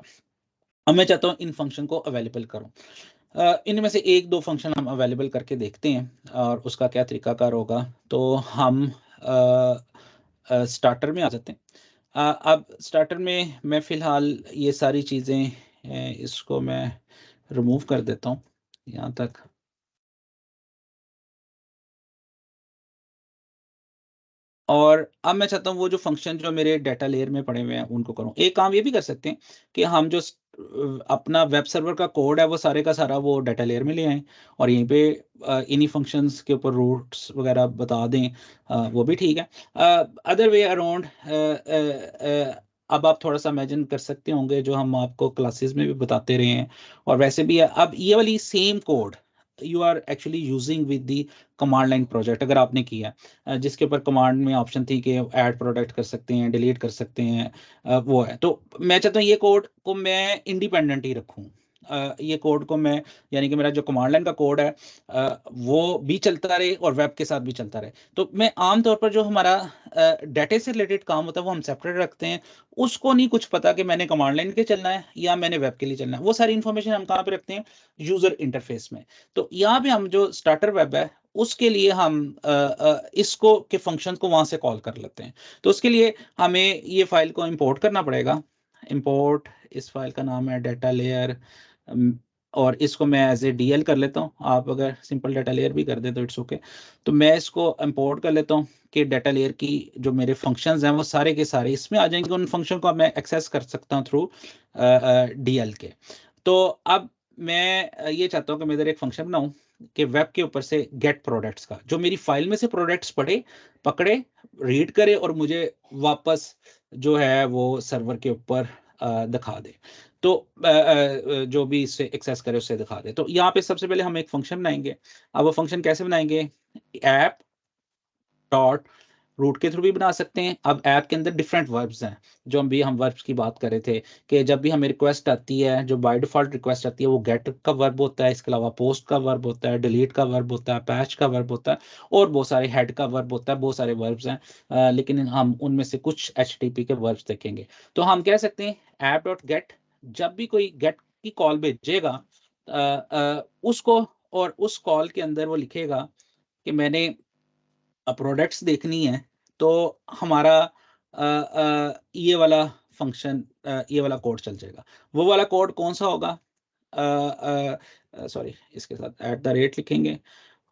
[SPEAKER 1] अब मैं चाहता हूँ इन फंक्शन को अवेलेबल करूँ। इनमें से एक दो फंक्शन हम अवेलेबल करके देखते हैं और उसका क्या तरीकाकार होगा। तो हम स्टार्टर में आ जाते हैं। अब स्टार्टर में मैं फ़िलहाल ये सारी चीज़ें इसको मैं रिमूव कर देता हूँ यहाँ तक। और अब मैं चाहता हूँ वो जो फंक्शन जो मेरे डाटा लेयर में पड़े हुए हैं उनको करूँ। एक काम ये भी कर सकते हैं कि हम जो अपना वेब सर्वर का कोड है वो सारे का सारा वो डाटा लेयर में ले आएँ और यहीं पे इन्हीं फंक्शंस के ऊपर रूट्स वगैरह बता दें, वो भी ठीक है। अदर वे अराउंड अब आप थोड़ा-सा इमेजिन कर सकते होंगे जो हम आपको क्लासेस में भी बताते रहे हैं और वैसे भी है। अब ये वाली same code you are actually using with the command line project अगर आपने किया, जिसके ऊपर कमांड में ऑप्शन थी कि ऐड प्रोडक्ट कर सकते हैं, डिलीट कर सकते हैं, वो है। तो मैं चाहता हूँ ये कोड को मैं इंडिपेंडेंट ही रखूँ। ये कोड को मैं, यानी कि मेरा जो कमांड लाइन का कोड है वो भी चलता रहे और वेब के साथ भी चलता रहे। तो मैं आम तौर पर जो हमारा डाटा से रिलेटेड काम होता है वो हम सेपरेट रखते हैं। उसको नहीं कुछ पता कि मैंने कमांड लाइन के चलना है या मैंने वेब के लिए चलना है। वो सारी इन्फॉर्मेशन हम कहाँ पे रखते हैं? यूजर इंटरफेस में। तो यहाँ पे हम जो स्टार्टर वेब है उसके लिए हम इसको के फंक्शन को वहां से कॉल कर लेते हैं। तो उसके लिए हमें ये फाइल को इंपोर्ट करना पड़ेगा। इंपोर्ट, इस फाइल का नाम है डाटा लेयर और इसको मैं एज ए DL कर लेता हूँ, आप अगर सिंपल डाटा लेयर भी कर दे तो इट्स ओके। तो मैं इसको इंपोर्ट कर लेता हूँ कि डाटा लेयर की जो मेरे फंक्शंस हैं वो सारे के सारे इसमें आ जाएंगे, उन फंक्शन को मैं एक्सेस कर सकता हूँ थ्रू DL के। तो अब मैं ये चाहता हूँ कि मैं इधर एक फंक्शन बनाऊँ कि वेब के ऊपर से गेट प्रोडक्ट्स का, जो मेरी फाइल में से प्रोडक्ट्स पकड़े, रीड करे और मुझे वापस जो है वो सर्वर के ऊपर दिखा दे। तो जो भी इससे एक्सेस करे उससे दिखा दे। तो यहाँ पे सबसे पहले हम एक फंक्शन बनाएंगे। अब वो फंक्शन कैसे बनाएंगे? ऐप डॉट रूट के थ्रू भी बना सकते हैं। अब ऐप के अंदर डिफरेंट वर्ब्स हैं, जो हम वर्ब्स की बात कर रहे थे कि जब भी हमें रिक्वेस्ट आती है, जो बाय डिफॉल्ट रिक्वेस्ट आती है वो गेट का वर्ब होता है, इसके अलावा पोस्ट का वर्ब होता है, डिलीट का वर्ब होता है, पैच का वर्ब होता है और बहुत सारे हेड का वर्ब होता है, बहुत सारे वर्ब्स हैं। लेकिन हम उनमें से कुछ HTTP के वर्ब्स देखेंगे। तो हम कह सकते हैं ऐप डॉट गेट, जब भी कोई गेट की कॉल भेजेगा उसको, और उस कॉल के अंदर वो लिखेगा कि मैंने प्रोडक्ट्स देखनी है, तो हमारा ये वाला फंक्शन, ये वाला कोड चल जाएगा। वो वाला कोड कौन सा होगा? सॉरी, इसके साथ @ लिखेंगे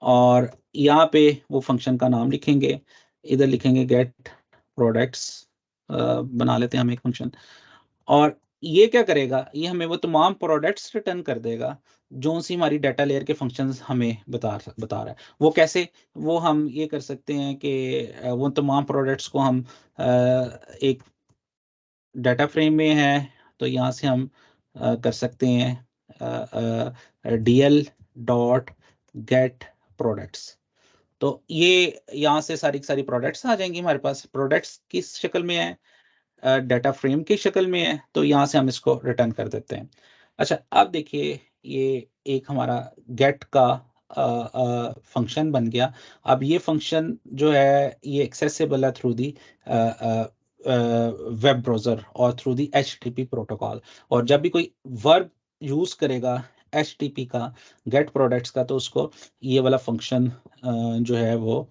[SPEAKER 1] और यहाँ पे वो फंक्शन का नाम लिखेंगे, इधर लिखेंगे गेट प्रोडक्ट्स, बना लेते हैं हम एक फंक्शन। और ये क्या करेगा? ये हमें वो तमाम प्रोडक्ट्स रिटर्न कर देगा जो सी हमारी डाटा लेयर के फंक्शंस हमें बता रहा है। वो कैसे? वो हम ये कर सकते हैं कि वो तमाम प्रोडक्ट्स को हम एक डाटा फ्रेम में है, तो यहाँ से हम कर सकते हैं DL डॉट गेट प्रोडक्ट्स। तो ये यहाँ से सारी की सारी प्रोडक्ट्स आ जाएंगी हमारे पास। प्रोडक्ट्स किस शक्ल में है? डाटा फ्रेम की शक्ल में है, तो यहाँ से हम इसको रिटर्न कर देते हैं। अच्छा, अब देखिए ये एक हमारा गेट का फंक्शन बन गया। अब ये फंक्शन जो है ये एक्सेसिबल है थ्रू दी वेब ब्राउज़र और थ्रू दी HTTP प्रोटोकॉल। और जब भी कोई वर्ब यूज़ करेगा HTTP का, गेट प्रोडक्ट्स का, तो उसको ये वाला फंक्शन जो है वो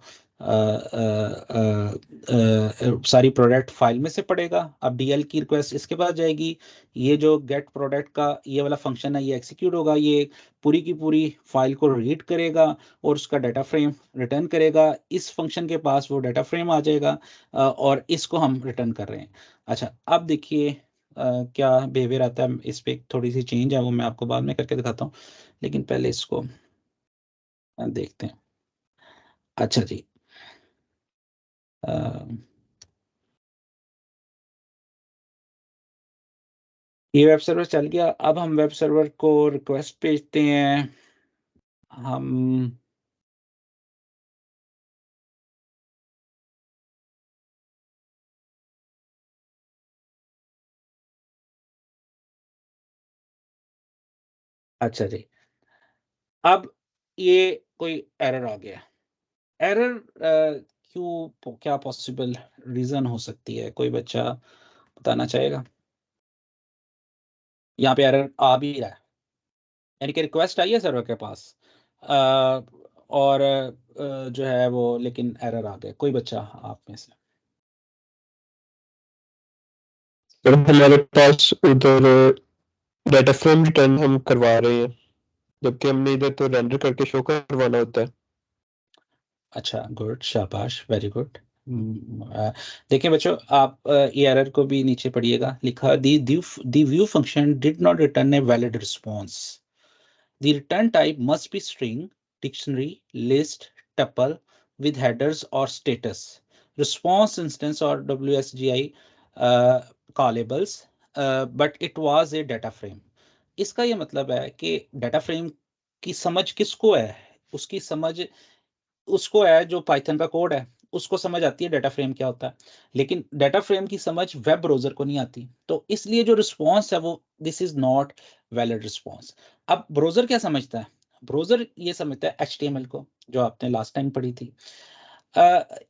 [SPEAKER 1] सारी प्रोडक्ट फाइल में से पढ़ेगा। अब DL की रिक्वेस्ट इसके पास जाएगी, ये जो गेट प्रोडक्ट का ये वाला फंक्शन है ये एग्जीक्यूट होगा, ये पूरी की पूरी फाइल को रीड करेगा और उसका डाटा फ्रेम रिटर्न करेगा। इस फंक्शन के पास वो डाटा फ्रेम आ जाएगा और इसको हम रिटर्न कर रहे हैं। अच्छा, अब देखिए क्या बिहेवियर आता है। इस पे थोड़ी सी चेंज है, वो मैं आपको बाद में करके दिखाता हूँ, लेकिन पहले इसको देखते हैं। अच्छा जी, ये वेब सर्वर चल गया। अब हम वेब सर्वर को रिक्वेस्ट भेजते हैं। हम अच्छा जी, अब ये कोई एरर आ गया। एरर क्यों, क्या पॉसिबल रीजन हो सकती है? कोई बच्चा बताना चाहेगा? यहाँ पे एरर आ भी रहा है, यानी कि रिक्वेस्ट आई है सर्वर के पास और जो है वो, लेकिन एरर आ गया। कोई बच्चा आप में से?
[SPEAKER 6] सर हमारे पास उधर डाटा फ्रेम रिटर्न हम करवा रहे हैं, जबकि हमने इधर तो रेंडर करके शो करवाना होता है।
[SPEAKER 1] अच्छा, गुड, शाबाश, वेरी गुड। देखिए बच्चों, आप ये एरर को भी नीचे पढ़िएगा। लिखा दी view function did not return a valid response. The return type must be string, dictionary, list, tuple with headers or status, response instance or WSGI callables, but it was a data frame. इसका ये मतलब है कि data frame की समझ किसको है? उसकी समझ उसको है जो पाइथन का कोड है, उसको समझ आती है डाटा फ्रेम क्या होता है, लेकिन डाटा फ्रेम की समझ वेब ब्राउज़र को नहीं आती। तो इसलिए जो रिस्पॉन्स है वो this is not valid response. अब ब्राउज़र क्या समझता है? ब्राउज़र ये समझता है HTML को, जो आपने लास्ट टाइम पढ़ी थी।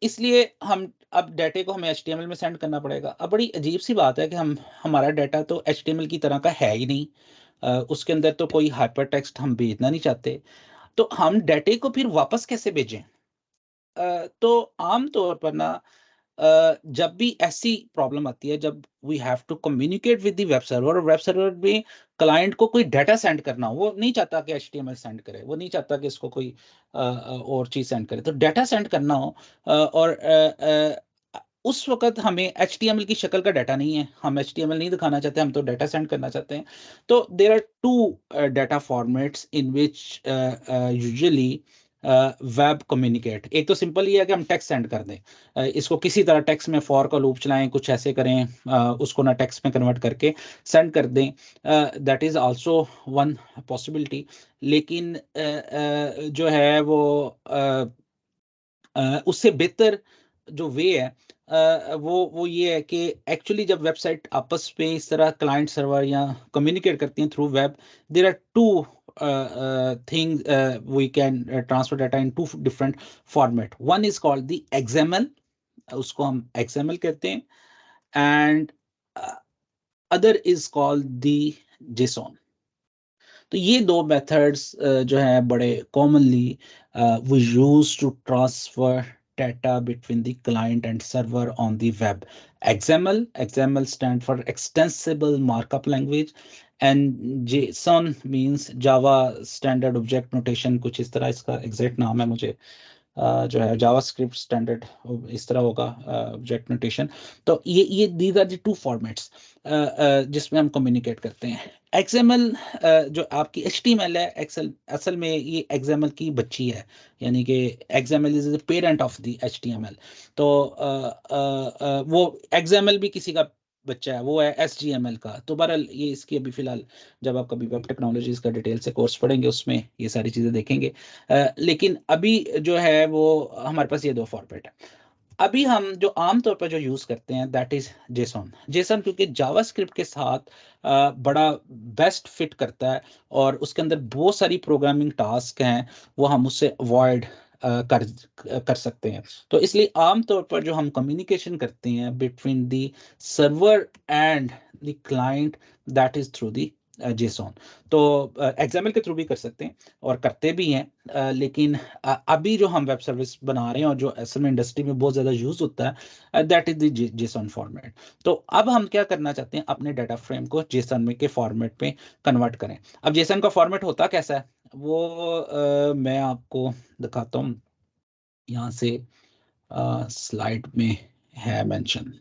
[SPEAKER 1] इसलिए हम अब डाटे को हमें HTML में सेंड करना पड़ेगा। अब बड़ी अजीब सी बात है कि हमारा डाटा तो HTML की तरह का है ही नहीं। उसके अंदर तो कोई हाइपर टेक्स्ट हम भेजना नहीं चाहते, तो हम डाटे को फिर वापस कैसे भेजें? तो आम तौर पर ना जब भी ऐसी प्रॉब्लम आती है, जब we have to communicate with the web server, और वेब सर्वर में क्लाइंट को कोई डाटा सेंड करना हो, वो नहीं चाहता कि HTML सेंड करे, वो नहीं चाहता कि इसको कोई और चीज़ सेंड करे, तो डाटा सेंड करना हो और उस वक्त हमें HTML की शक्ल का डाटा नहीं है, हम HTML नहीं दिखाना चाहते, हम तो डाटा सेंड करना चाहते हैं। तो there are two data formats in which usually web communicate. एक तो सिंपल ये है कि हम टेक्स्ट सेंड कर दें, इसको किसी तरह टेक्स्ट में फॉर का लूप चलाएं, कुछ ऐसे करें, उसको ना टेक्स्ट में कन्वर्ट करके सेंड कर दें, that is also one possibility. लेकिन जो है वो उससे बेहतर जो वे है वो ये है कि एक्चुअली जब वेबसाइट आपस में इस तरह क्लाइंट सर्वर या कम्युनिकेट करती हैं through web, there are two things we can transfer data in two different format. One is called the XML, उसको हम XML कहते हैं, and other is called the JSON. तो ये दो मेथड्स जो है बड़े commonly we use to transfer data between the client and server on the web. XML stand for extensible markup language, and JSON means Java standard object notation, कुछ इस तरह इसका एग्जैक्ट नाम है, मुझे जो है जावास्क्रिप्ट स्टैंडर्ड इस तरह होगा ऑब्जेक्ट नोटेशन। तो ये these are the two formats जिसमें हम कम्युनिकेट करते हैं। XML जो आपकी HTML है, असल में ये XML की बच्ची है, यानी कि XML is the parent of the HTML। तो वो XML भी किसी का बच्चा है, वो है HTML का। तो बहरहाल ये इसकी अभी फिलहाल जब आप कभी वेब टेक्नोलॉजीज का डिटेल से कोर्स पढ़ेंगे उसमें ये सारी चीज़ें देखेंगे, लेकिन अभी जो है वो हमारे पास ये दो फॉर्मेट है। अभी हम जो आमतौर पर जो यूज़ करते हैं दैट इज़ जेसन, क्योंकि जावास्क्रिप्ट के साथ बड़ा बेस्ट फिट करता है और उसके अंदर बहुत सारी प्रोग्रामिंग टास्क हैं, वो हम उससे अवॉइड कर सकते हैं। तो इसलिए आमतौर पर जो हम कम्युनिकेशन करते हैं between the server and the client, that is through the JSON। तो XML के थ्रू भी कर सकते हैं और करते भी हैं, लेकिन अभी जो हम वेब सर्विस बना रहे हैं और जो असल में इंडस्ट्री में बहुत ज़्यादा यूज होता है that is the JSON format. तो अब हम क्या करना चाहते हैं, अपने डाटा फ्रेम को JSON में के फॉर्मेट में कन्वर्ट करें। अब JSON का फॉर्मेट होता कैसा है वो मैं आपको दिखाता हूँ, यहाँ से स्लाइड में है मेंशन।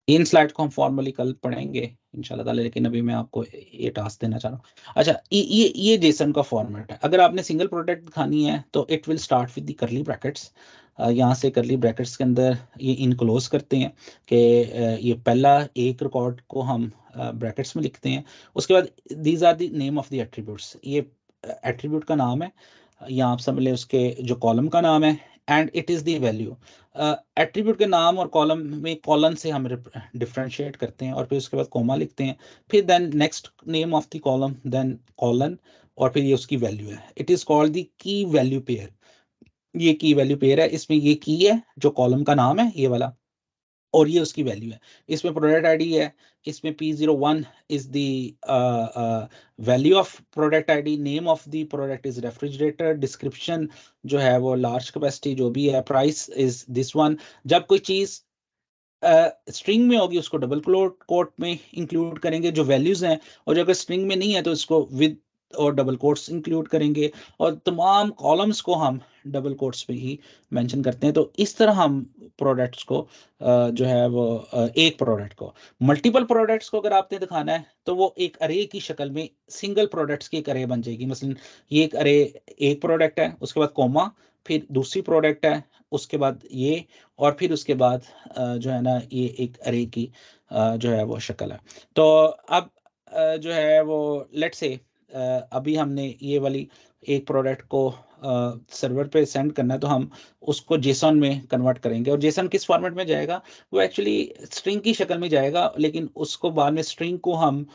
[SPEAKER 1] इन स्लाइड को हम फॉर्मली कल पढ़ेंगे इंशाल्लाह ताला, लेकिन अभी मैं आपको ये टास्क देना चाह रहा हूँ। अच्छा, ये जेसन का फॉर्मेट है। अगर आपने सिंगल प्रोडक्ट दिखानी है तो it will start with the करली ब्रैकेट्स। यहाँ से करली ब्रैकेट्स के अंदर ये इनक्लोज करते हैं कि ये पहला एक रिकॉर्ड को हम ब्रैकेट्स में लिखते हैं। उसके बाद these are the name of the attributes, ये एट्रीब्यूट का नाम है, यहाँ आप समझ लें उसके जो कॉलम का नाम है, and it is the value. Attribute के नाम और कॉलम में कॉलन से हम डिफ्रेंशिएट करते हैं और फिर उसके बाद कोमा लिखते हैं, फिर then next name of the column, then colon, और फिर ये उसकी वैल्यू है। It is called the key value pair. ये की वैल्यू पेयर है, इसमें ये की है जो कॉलम का नाम है ये वाला, और ये उसकी वैल्यू है। इसमें प्रोडक्ट आईडी है, इसमें P01 is the value of product ID, name of the product is refrigerator, description जो है वो लार्ज कैपेसिटी जो भी है, प्राइस इज दिस वन। जब कोई चीज स्ट्रिंग में होगी उसको डबल कोट में इंक्लूड करेंगे जो वैल्यूज हैं, और अगर स्ट्रिंग में नहीं है तो इसको विद और डबल कोट्स इंक्लूड करेंगे, और तमाम कॉलम्स को हम डबल कोट्स में ही मेंशन करते हैं। तो इस तरह हम प्रोडक्ट्स को जो है वो एक प्रोडक्ट को, मल्टीपल प्रोडक्ट्स को अगर आपने दिखाना है तो वो एक अरे की शक्ल में सिंगल प्रोडक्ट्स की एक अरे बन जाएगी। मसलन ये एक अरे एक प्रोडक्ट है, उसके बाद कोमा, फिर दूसरी प्रोडक्ट है, उसके बाद ये, और फिर उसके बाद जो है ना ये एक अरे की जो है वो शक्ल है। तो अब जो है वो लेट्स से अभी हमने ये वाली एक प्रोडक्ट को सर्वर पे सेंड करना है, तो हम उसको जेसन में कन्वर्ट करेंगे। और जेसन किस फॉर्मेट में जाएगा, वो एक्चुअली स्ट्रिंग की शक्ल में जाएगा, लेकिन उसको बाद में स्ट्रिंग को हम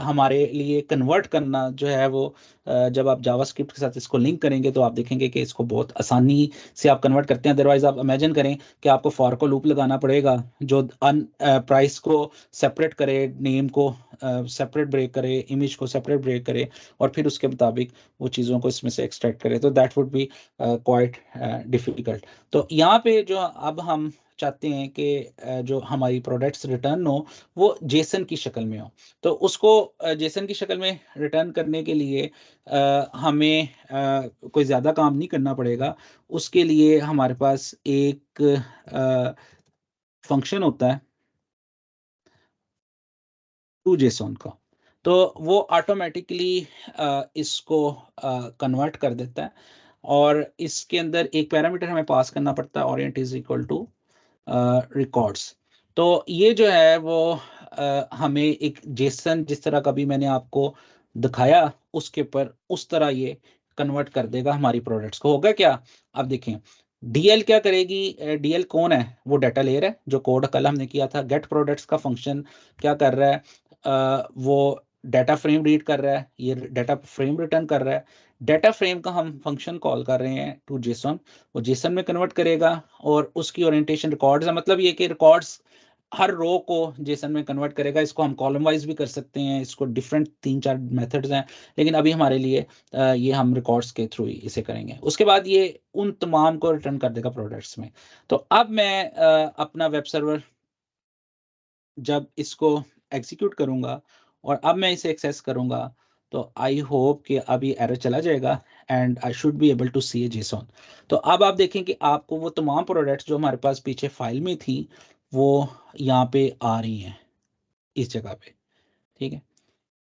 [SPEAKER 1] हमारे लिए कन्वर्ट करना जो है वो जब आप जावास्क्रिप्ट के साथ इसको लिंक करेंगे तो आप देखेंगे कि इसको बहुत आसानी से आप कन्वर्ट करते हैं। अदरवाइज आप इमेजिन करें कि आपको फॉर को लूप लगाना पड़ेगा जो प्राइस को सेपरेट करे, नेम को सेपरेट ब्रेक करे, इमेज को सेपरेट ब्रेक करे, और फिर उसके मुताबिक वो चीज़ों को इसमें से एक्सट्रैक्ट एक्सट्रैक्ट करें, तो that would be quite difficult. तो यहाँ पे जो अब हम चाहते हैं कि जो हमारी प्रोडक्ट्स रिटर्न हो वो जेसन की शक्ल में हो, तो उसको जेसन की शक्ल में रिटर्न करने के लिए हमें कोई ज़्यादा काम नहीं करना पड़ेगा। उसके लिए हमारे पास एक फंक्शन होता है टू जेसन का, तो वो ऑटोमेटिकली इसको कन्वर्ट कर देता है, और इसके अंदर एक पैरामीटर हमें पास करना पड़ता है, orient is equal to records. तो ये जो है वो हमें एक जेसन जिस तरह का भी मैंने आपको दिखाया उसके ऊपर उस तरह ये कन्वर्ट कर देगा हमारी प्रोडक्ट्स को। होगा क्या, अब देखें डीएल क्या करेगी, डीएल कौन है, वो डाटा लेयर है जो कोड कल हमने किया था। गेट प्रोडक्ट्स का फंक्शन क्या कर रहा है, वो डाटा फ्रेम रीड कर रहा है, ये डाटा फ्रेम रिटर्न कर रहा है। डाटा फ्रेम का हम फंक्शन कॉल कर रहे हैं टू जेसन, वो जेसन में कन्वर्ट करेगा, और उसकी ओरिएंटेशन रिकॉर्ड्स है, मतलब ये कि रिकॉर्ड्स हर रो को जेसन में कन्वर्ट करेगा। इसको हम कॉलम वाइज भी कर सकते हैं, इसको डिफरेंट 3-4 मेथड्स हैं, लेकिन अभी हमारे लिए ये हम रिकॉर्ड्स के थ्रू ही इसे करेंगे। उसके बाद ये उन तमाम को रिटर्न कर देगा प्रोडक्ट्स में। तो अब मैं अपना वेब सर्वर जब इसको एग्जीक्यूट करूंगा और अब मैं इसे एक्सेस करूंगा, तो आई होप कि अब ये एरर चला जाएगा and I should be able to see a JSON. तो अब आप देखें कि आपको वो तमाम प्रोडक्ट्स जो हमारे पास पीछे फाइल में थी वो यहाँ पे आ रही हैं इस जगह पे, ठीक है।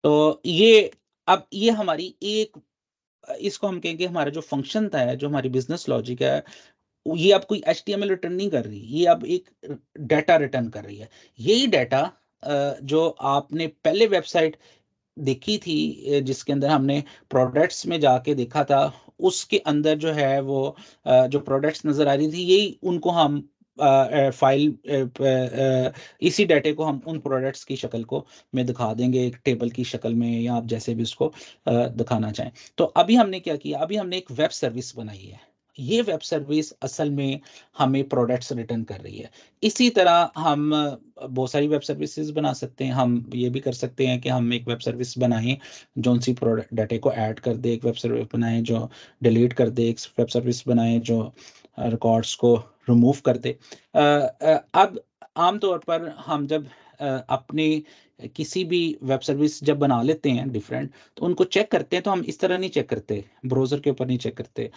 [SPEAKER 1] तो ये अब ये हमारी एक, इसको हम कहेंगे हमारा जो फंक्शन था, जो हमारी बिजनेस लॉजिक है, ये अब कोई HTML रिटर्न नहीं कर रही, ये अब एक डाटा रिटर्न कर रही है। यही डाटा जो आपने पहले वेबसाइट देखी थी जिसके अंदर हमने प्रोडक्ट्स में जाके देखा था, उसके अंदर जो है वो जो प्रोडक्ट्स नजर आ रही थी, यही उनको हम फाइल इसी डाटे को हम उन प्रोडक्ट्स की शक्ल को में दिखा देंगे, एक टेबल की शक्ल में, या आप जैसे भी उसको दिखाना चाहें। तो अभी हमने क्या किया, अभी हमने एक वेब सर्विस बनाई है। ये वेब सर्विस असल में हमें प्रोडक्ट्स रिटर्न कर रही है। इसी तरह हम बहुत सारी वेब सर्विसेज बना सकते हैं। हम ये भी कर सकते हैं कि हम एक वेब सर्विस बनाएं जो सी प्रोडक्ट डाटे को ऐड कर दे, एक वेब सर्विस बनाएं जो डिलीट कर दे, एक वेब सर्विस बनाएं जो रिकॉर्ड्स को रिमूव कर दे। अब आमतौर पर हम जब अपने किसी भी वेब सर्विस जब बना लेते हैं डिफरेंट, तो उनको चेक करते हैं, तो हम इस तरह नहीं चेक करते, ब्राउज़र के ऊपर नहीं चेक करते।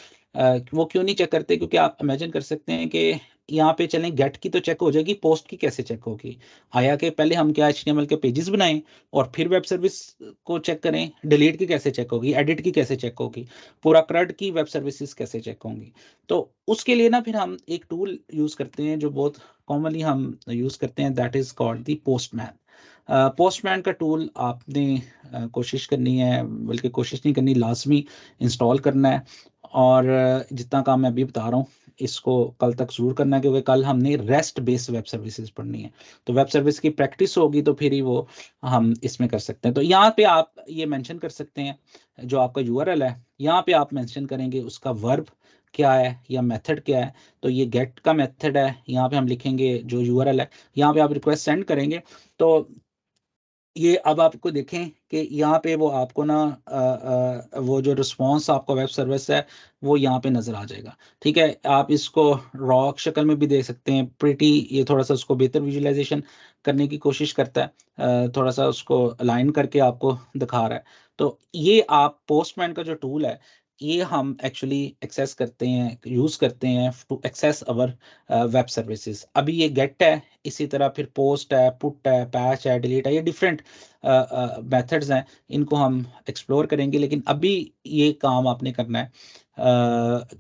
[SPEAKER 1] वो क्यों नहीं चेक करते, क्योंकि आप इमेजिन कर सकते हैं कि यहाँ पे चलें, गेट की तो चेक हो जाएगी, पोस्ट की कैसे चेक होगी। आया कि पहले हम क्या HTML के पेजेस बनाएं और फिर वेब सर्विस को चेक करें, डिलीट की कैसे चेक होगी, एडिट की कैसे चेक होगी, पूरा CRUD की वेब सर्विसेज कैसे चेक होंगी। तो उसके लिए ना फिर हम एक टूल यूज़ करते हैं जो बहुत कॉमनली हम यूज़ करते हैं, that is called the postman. Postman का टूल आपने कोशिश करनी है, बल्कि कोशिश नहीं करनी, लाजमी इंस्टॉल करना है। और जितना काम मैं अभी बता रहा हूँ इसको कल तक ज़रूर करना है, क्योंकि कल हमने रेस्ट बेस्ड वेब सर्विसेज पढ़नी है। तो वेब सर्विस की प्रैक्टिस होगी तो फिर ही वो हम इसमें कर सकते हैं। तो यहाँ पे आप ये मेंशन कर सकते हैं, जो आपका URL है यहाँ पे आप मेंशन करेंगे उसका वर्ब क्या है या मेथड क्या है। तो ये गेट का मेथड है, यहाँ पे हम लिखेंगे जो URL है, यहाँ पे आप रिक्वेस्ट सेंड करेंगे। तो ये अब आपको देखें कि यहाँ पे वो आपको ना वो जो रिस्पांस आपका वेब सर्विस है वो यहाँ पे नज़र आ जाएगा, ठीक है। आप इसको रॉक शक्ल में भी दे सकते हैं, प्रिटी, ये थोड़ा सा उसको बेहतर विजुअलाइजेशन करने की कोशिश करता है, थोड़ा सा उसको अलाइन करके आपको दिखा रहा है। तो ये आप पोस्टमैन का जो टूल है ये हम एक्चुअली एक्सेस करते हैं, यूज़ करते हैं to access our web services. अभी ये गेट है, इसी तरह फिर पोस्ट है, पुट है, पैच है, डिलीट है, ये डिफरेंट मेथड्स हैं, इनको हम एक्सप्लोर करेंगे। लेकिन अभी ये काम आपने करना है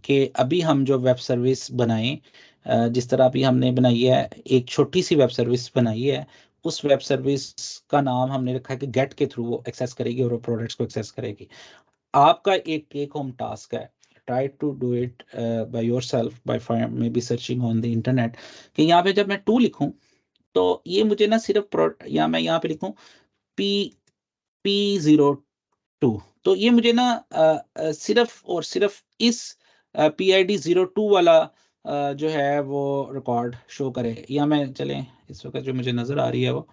[SPEAKER 1] कि अभी हम जो वेब सर्विस बनाएं, जिस तरह अभी हमने बनाई है, एक छोटी सी वेब सर्विस बनाई है, उस वेब सर्विस का नाम हमने रखा है कि गेट के थ्रू वो एक्सेस करेगी और वो प्रोडक्ट्स को एक्सेस करेगी। आपका एक टेक होम टास्क है, try to do it by yourself by maybe searching on the internet, कि यहाँ पे जब मैं 2 लिखूं तो ये मुझे ना सिर्फ या मैं यहाँ पे लिखूं P02, तो ये मुझे ना सिर्फ और सिर्फ इस PID 02 वाला जो है वो रिकॉर्ड शो करे। या मैं चलें इस वक्त जो मुझे नज़र आ रही है वो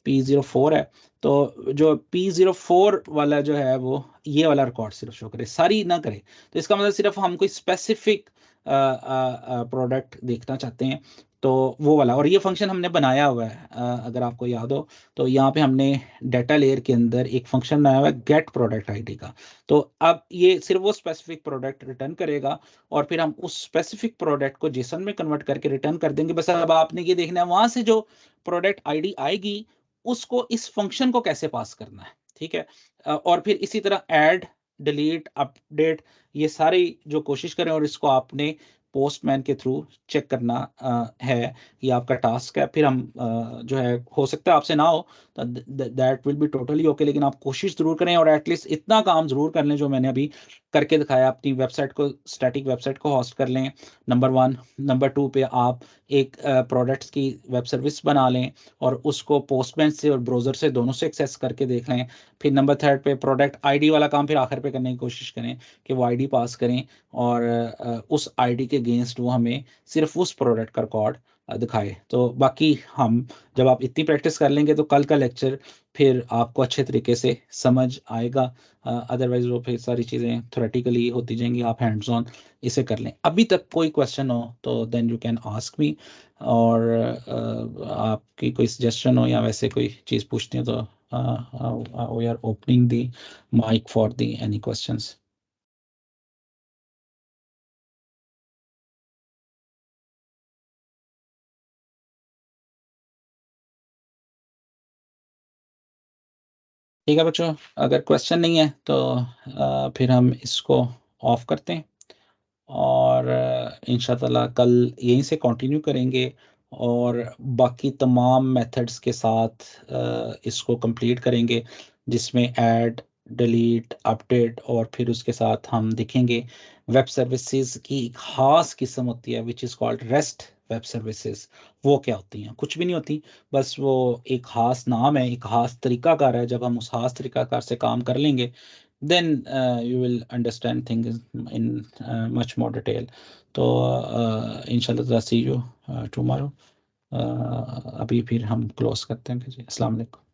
[SPEAKER 1] P04 है, तो जो P04 वाला जो है वो ये वाला रिकॉर्ड सिर्फ शो करे, सारी ना करे। तो इसका मतलब सिर्फ हम कोई स्पेसिफिक प्रोडक्ट देखना चाहते हैं तो वो वाला, और ये फंक्शन हमने बनाया हुआ है अगर आपको याद हो तो यहाँ पे हमने डाटा लेयर के अंदर एक फंक्शन बनाया हुआ है गेट प्रोडक्ट आईडी का। तो अब ये सिर्फ वो स्पेसिफिक प्रोडक्ट रिटर्न करेगा और फिर हम उस स्पेसिफिक प्रोडक्ट को जेसन में कन्वर्ट करके रिटर्न कर देंगे। बस अब आपने ये देखना है वहां से जो प्रोडक्ट आईडी आएगी उसको इस फंक्शन को कैसे पास करना है, ठीक है। और फिर इसी तरह ऐड, डिलीट, अपडेट, ये सारी जो कोशिश करें और इसको आपने पोस्टमैन के थ्रू चेक करना है, ये आपका टास्क है। फिर हम जो है हो सकता है आपसे ना हो तो that will be totally okay, लेकिन आप कोशिश जरूर करें और एटलीस्ट इतना काम जरूर कर लें जो मैंने अभी करके दिखाया। अपनी वेबसाइट को, स्टैटिक वेबसाइट को होस्ट कर लें, नंबर 1। नंबर 2 पे आप एक प्रोडक्ट्स की वेब सर्विस बना लें और उसको पोस्टमैन से और ब्राउज़र से दोनों से एक्सेस करके देख लें। फिर नंबर 3 पे प्रोडक्ट आईडी वाला काम फिर आखिर पे करने की कोशिश करें कि वो आईडी पास करें और उस आईडी के अगेंस्ट वो हमें सिर्फ उस प्रोडक्ट का रिकॉर्ड दिखाए। तो बाकी हम जब आप इतनी प्रैक्टिस कर लेंगे तो कल का लेक्चर फिर आपको अच्छे तरीके से समझ आएगा। अदरवाइज वो फिर सारी चीज़ें थ्योरेटिकली होती जाएंगी, आप हैंड्स ऑन इसे कर लें। अभी तक कोई क्वेश्चन हो तो then you can ask me, और आपकी कोई सजेशन हो या वैसे कोई चीज़ पूछनी हो तो we are opening the mic for the any questions. ठीक है बच्चों, अगर क्वेश्चन नहीं है तो फिर हम इसको ऑफ करते हैं और इंशाअल्लाह कल यहीं से कंटिन्यू करेंगे और बाकी तमाम मेथड्स के साथ इसको कंप्लीट करेंगे, जिसमें ऐड, डिलीट, अपडेट, और फिर उसके साथ हम देखेंगे वेब सर्विसेज की एक ख़ास किस्म होती है which is called rest web services. वो क्या होती हैं? कुछ भी नहीं होती, बस वो एक ख़ास नाम है, एक ख़ास तरीकाकार है। जब हम उस ख़ास तरीकाकार से काम कर लेंगे then you will understand things in much more detail. तो inshallah see you tomorrow. अभी फिर हम क्लोज करते हैं। जी, अस्सलाम वालेकुम।